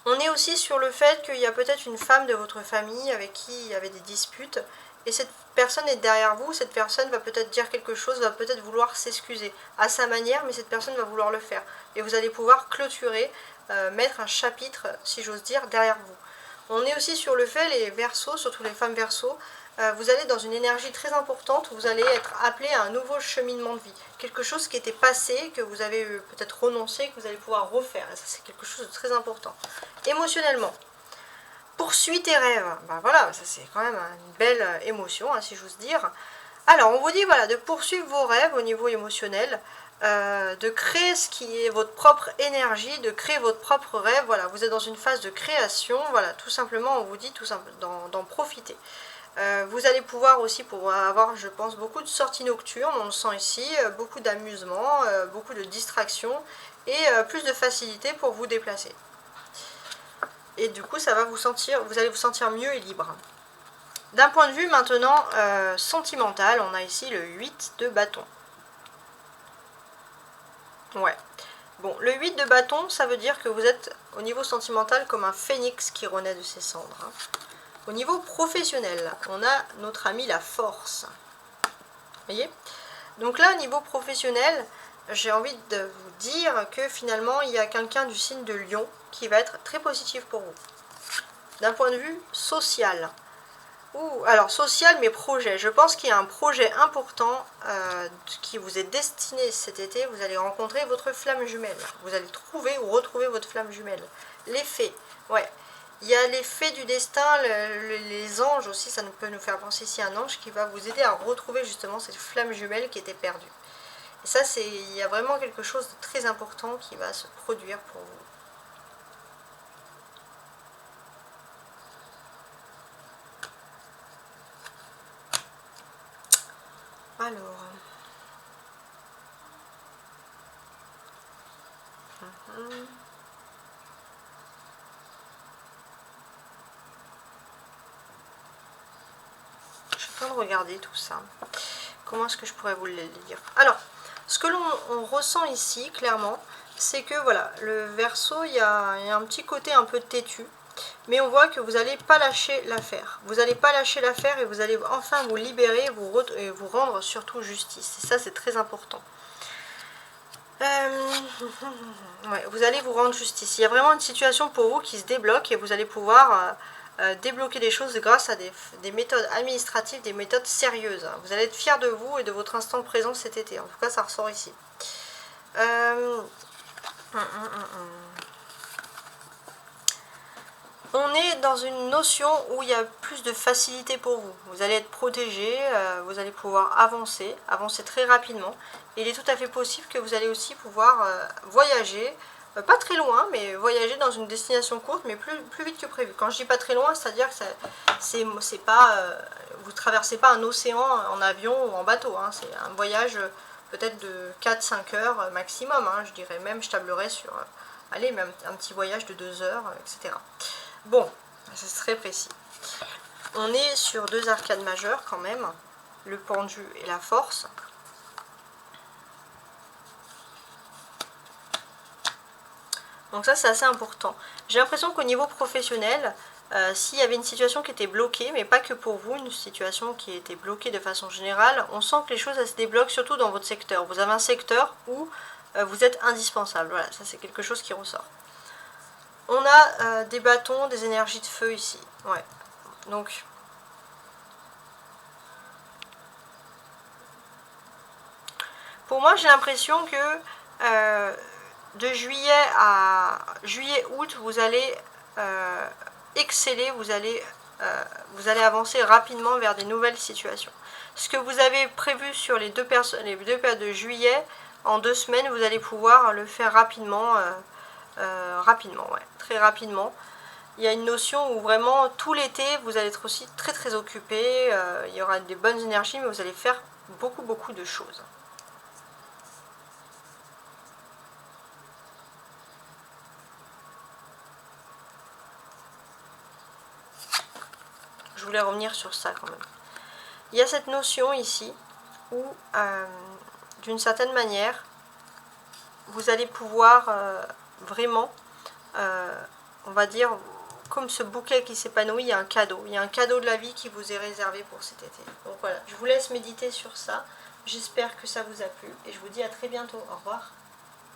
On est aussi sur le fait qu'il y a peut-être une femme de votre famille avec qui il y avait des disputes, et cette personne est derrière vous, cette personne va peut-être dire quelque chose, va peut-être vouloir s'excuser à sa manière, mais cette personne va vouloir le faire. Et vous allez pouvoir clôturer, mettre un chapitre, si j'ose dire, derrière vous. On est aussi sur le fait, les Verseaux, surtout les femmes Verseaux, vous allez dans une énergie très importante, vous allez être appelé à un nouveau cheminement de vie. Quelque chose qui était passé, que vous avez peut-être renoncé, que vous allez pouvoir refaire. Et ça, c'est quelque chose de très important. Émotionnellement, poursuis tes rêves. Ben voilà, ça c'est quand même une belle émotion, hein, si j'ose dire. Alors, on vous dit voilà, de poursuivre vos rêves au niveau émotionnel, de créer ce qui est votre propre énergie, de créer votre propre rêve. Voilà, vous êtes dans une phase de création. Voilà, tout simplement, on vous dit tout simplement d'en profiter. Vous allez pouvoir aussi avoir, je pense, beaucoup de sorties nocturnes, on le sent ici, beaucoup d'amusement, beaucoup de distractions et plus de facilité pour vous déplacer. Et du coup, vous allez vous sentir mieux et libre. D'un point de vue maintenant sentimental, on a ici le 8 de bâton. Ouais. Bon, le 8 de bâton, ça veut dire que vous êtes au niveau sentimental comme un phénix qui renaît de ses cendres. Hein. Au niveau professionnel, on a notre ami la force. Vous voyez? Donc là, au niveau professionnel, j'ai envie de vous dire que finalement, il y a quelqu'un du signe de Lion qui va être très positif pour vous. D'un point de vue social. Alors, social, mais projet. Je pense qu'il y a un projet important qui vous est destiné cet été. Vous allez rencontrer votre flamme jumelle. Vous allez trouver ou retrouver votre flamme jumelle. L'effet, ouais. Il y a l'effet du destin, les anges aussi, ça peut nous faire penser ici à un ange qui va vous aider à retrouver justement cette flamme jumelle qui était perdue. Et ça, il y a vraiment quelque chose de très important qui va se produire pour vous. Alors... Je suis en train de regarder tout ça. Comment est-ce que je pourrais vous le dire? Alors, ce que l'on ressent ici, clairement, c'est que voilà, le Verseau, il y a un petit côté un peu têtu. Mais on voit que vous n'allez pas lâcher l'affaire. Vous n'allez pas lâcher l'affaire et vous allez enfin vous libérer et vous rendre surtout justice. Et ça, c'est très important. Ouais, vous allez vous rendre justice. Il y a vraiment une situation pour vous qui se débloque et vous allez pouvoir débloquer des choses grâce à des méthodes administratives, des méthodes sérieuses. Vous allez être fiers de vous et de votre instant présent cet été. En tout cas, ça ressort ici. On est dans une notion où il y a plus de facilité pour vous. Vous allez être protégé, vous allez pouvoir avancer très rapidement. Et il est tout à fait possible que vous allez aussi pouvoir voyager, pas très loin, mais voyager dans une destination courte, mais plus vite que prévu. Quand je dis pas très loin, c'est-à-dire que c'est pas, vous ne traversez pas un océan en avion ou en bateau. Hein. C'est un voyage peut-être de 4-5 heures maximum. Hein. Je dirais même, je tablerais sur allez, même un petit voyage de 2 heures, etc. Bon, c'est très précis. On est sur 2 arcades majeures quand même, le pendu et la force. Donc ça, c'est assez important. J'ai l'impression qu'au niveau professionnel, s'il y avait une situation qui était bloquée, mais pas que pour vous, une situation qui était bloquée de façon générale, on sent que les choses elles se débloquent, surtout dans votre secteur. Vous avez un secteur où vous êtes indispensable. Voilà, ça c'est quelque chose qui ressort. On a des bâtons, des énergies de feu ici. Ouais. Donc, pour moi, j'ai l'impression que de juillet à juillet-août, vous allez exceller, vous allez avancer rapidement vers des nouvelles situations. Ce que vous avez prévu sur les deux périodes de juillet, en 2 semaines, vous allez pouvoir le faire rapidement, ouais, très rapidement. Il y a une notion où vraiment tout l'été, vous allez être aussi très très occupé, il y aura des bonnes énergies, mais vous allez faire beaucoup de choses. Je voulais revenir sur ça quand même. Il y a cette notion ici où, d'une certaine manière, vous allez pouvoir vraiment, on va dire, comme ce bouquet qui s'épanouit, il y a un cadeau. Il y a un cadeau de la vie qui vous est réservé pour cet été. Donc voilà, je vous laisse méditer sur ça. J'espère que ça vous a plu et je vous dis à très bientôt. Au revoir.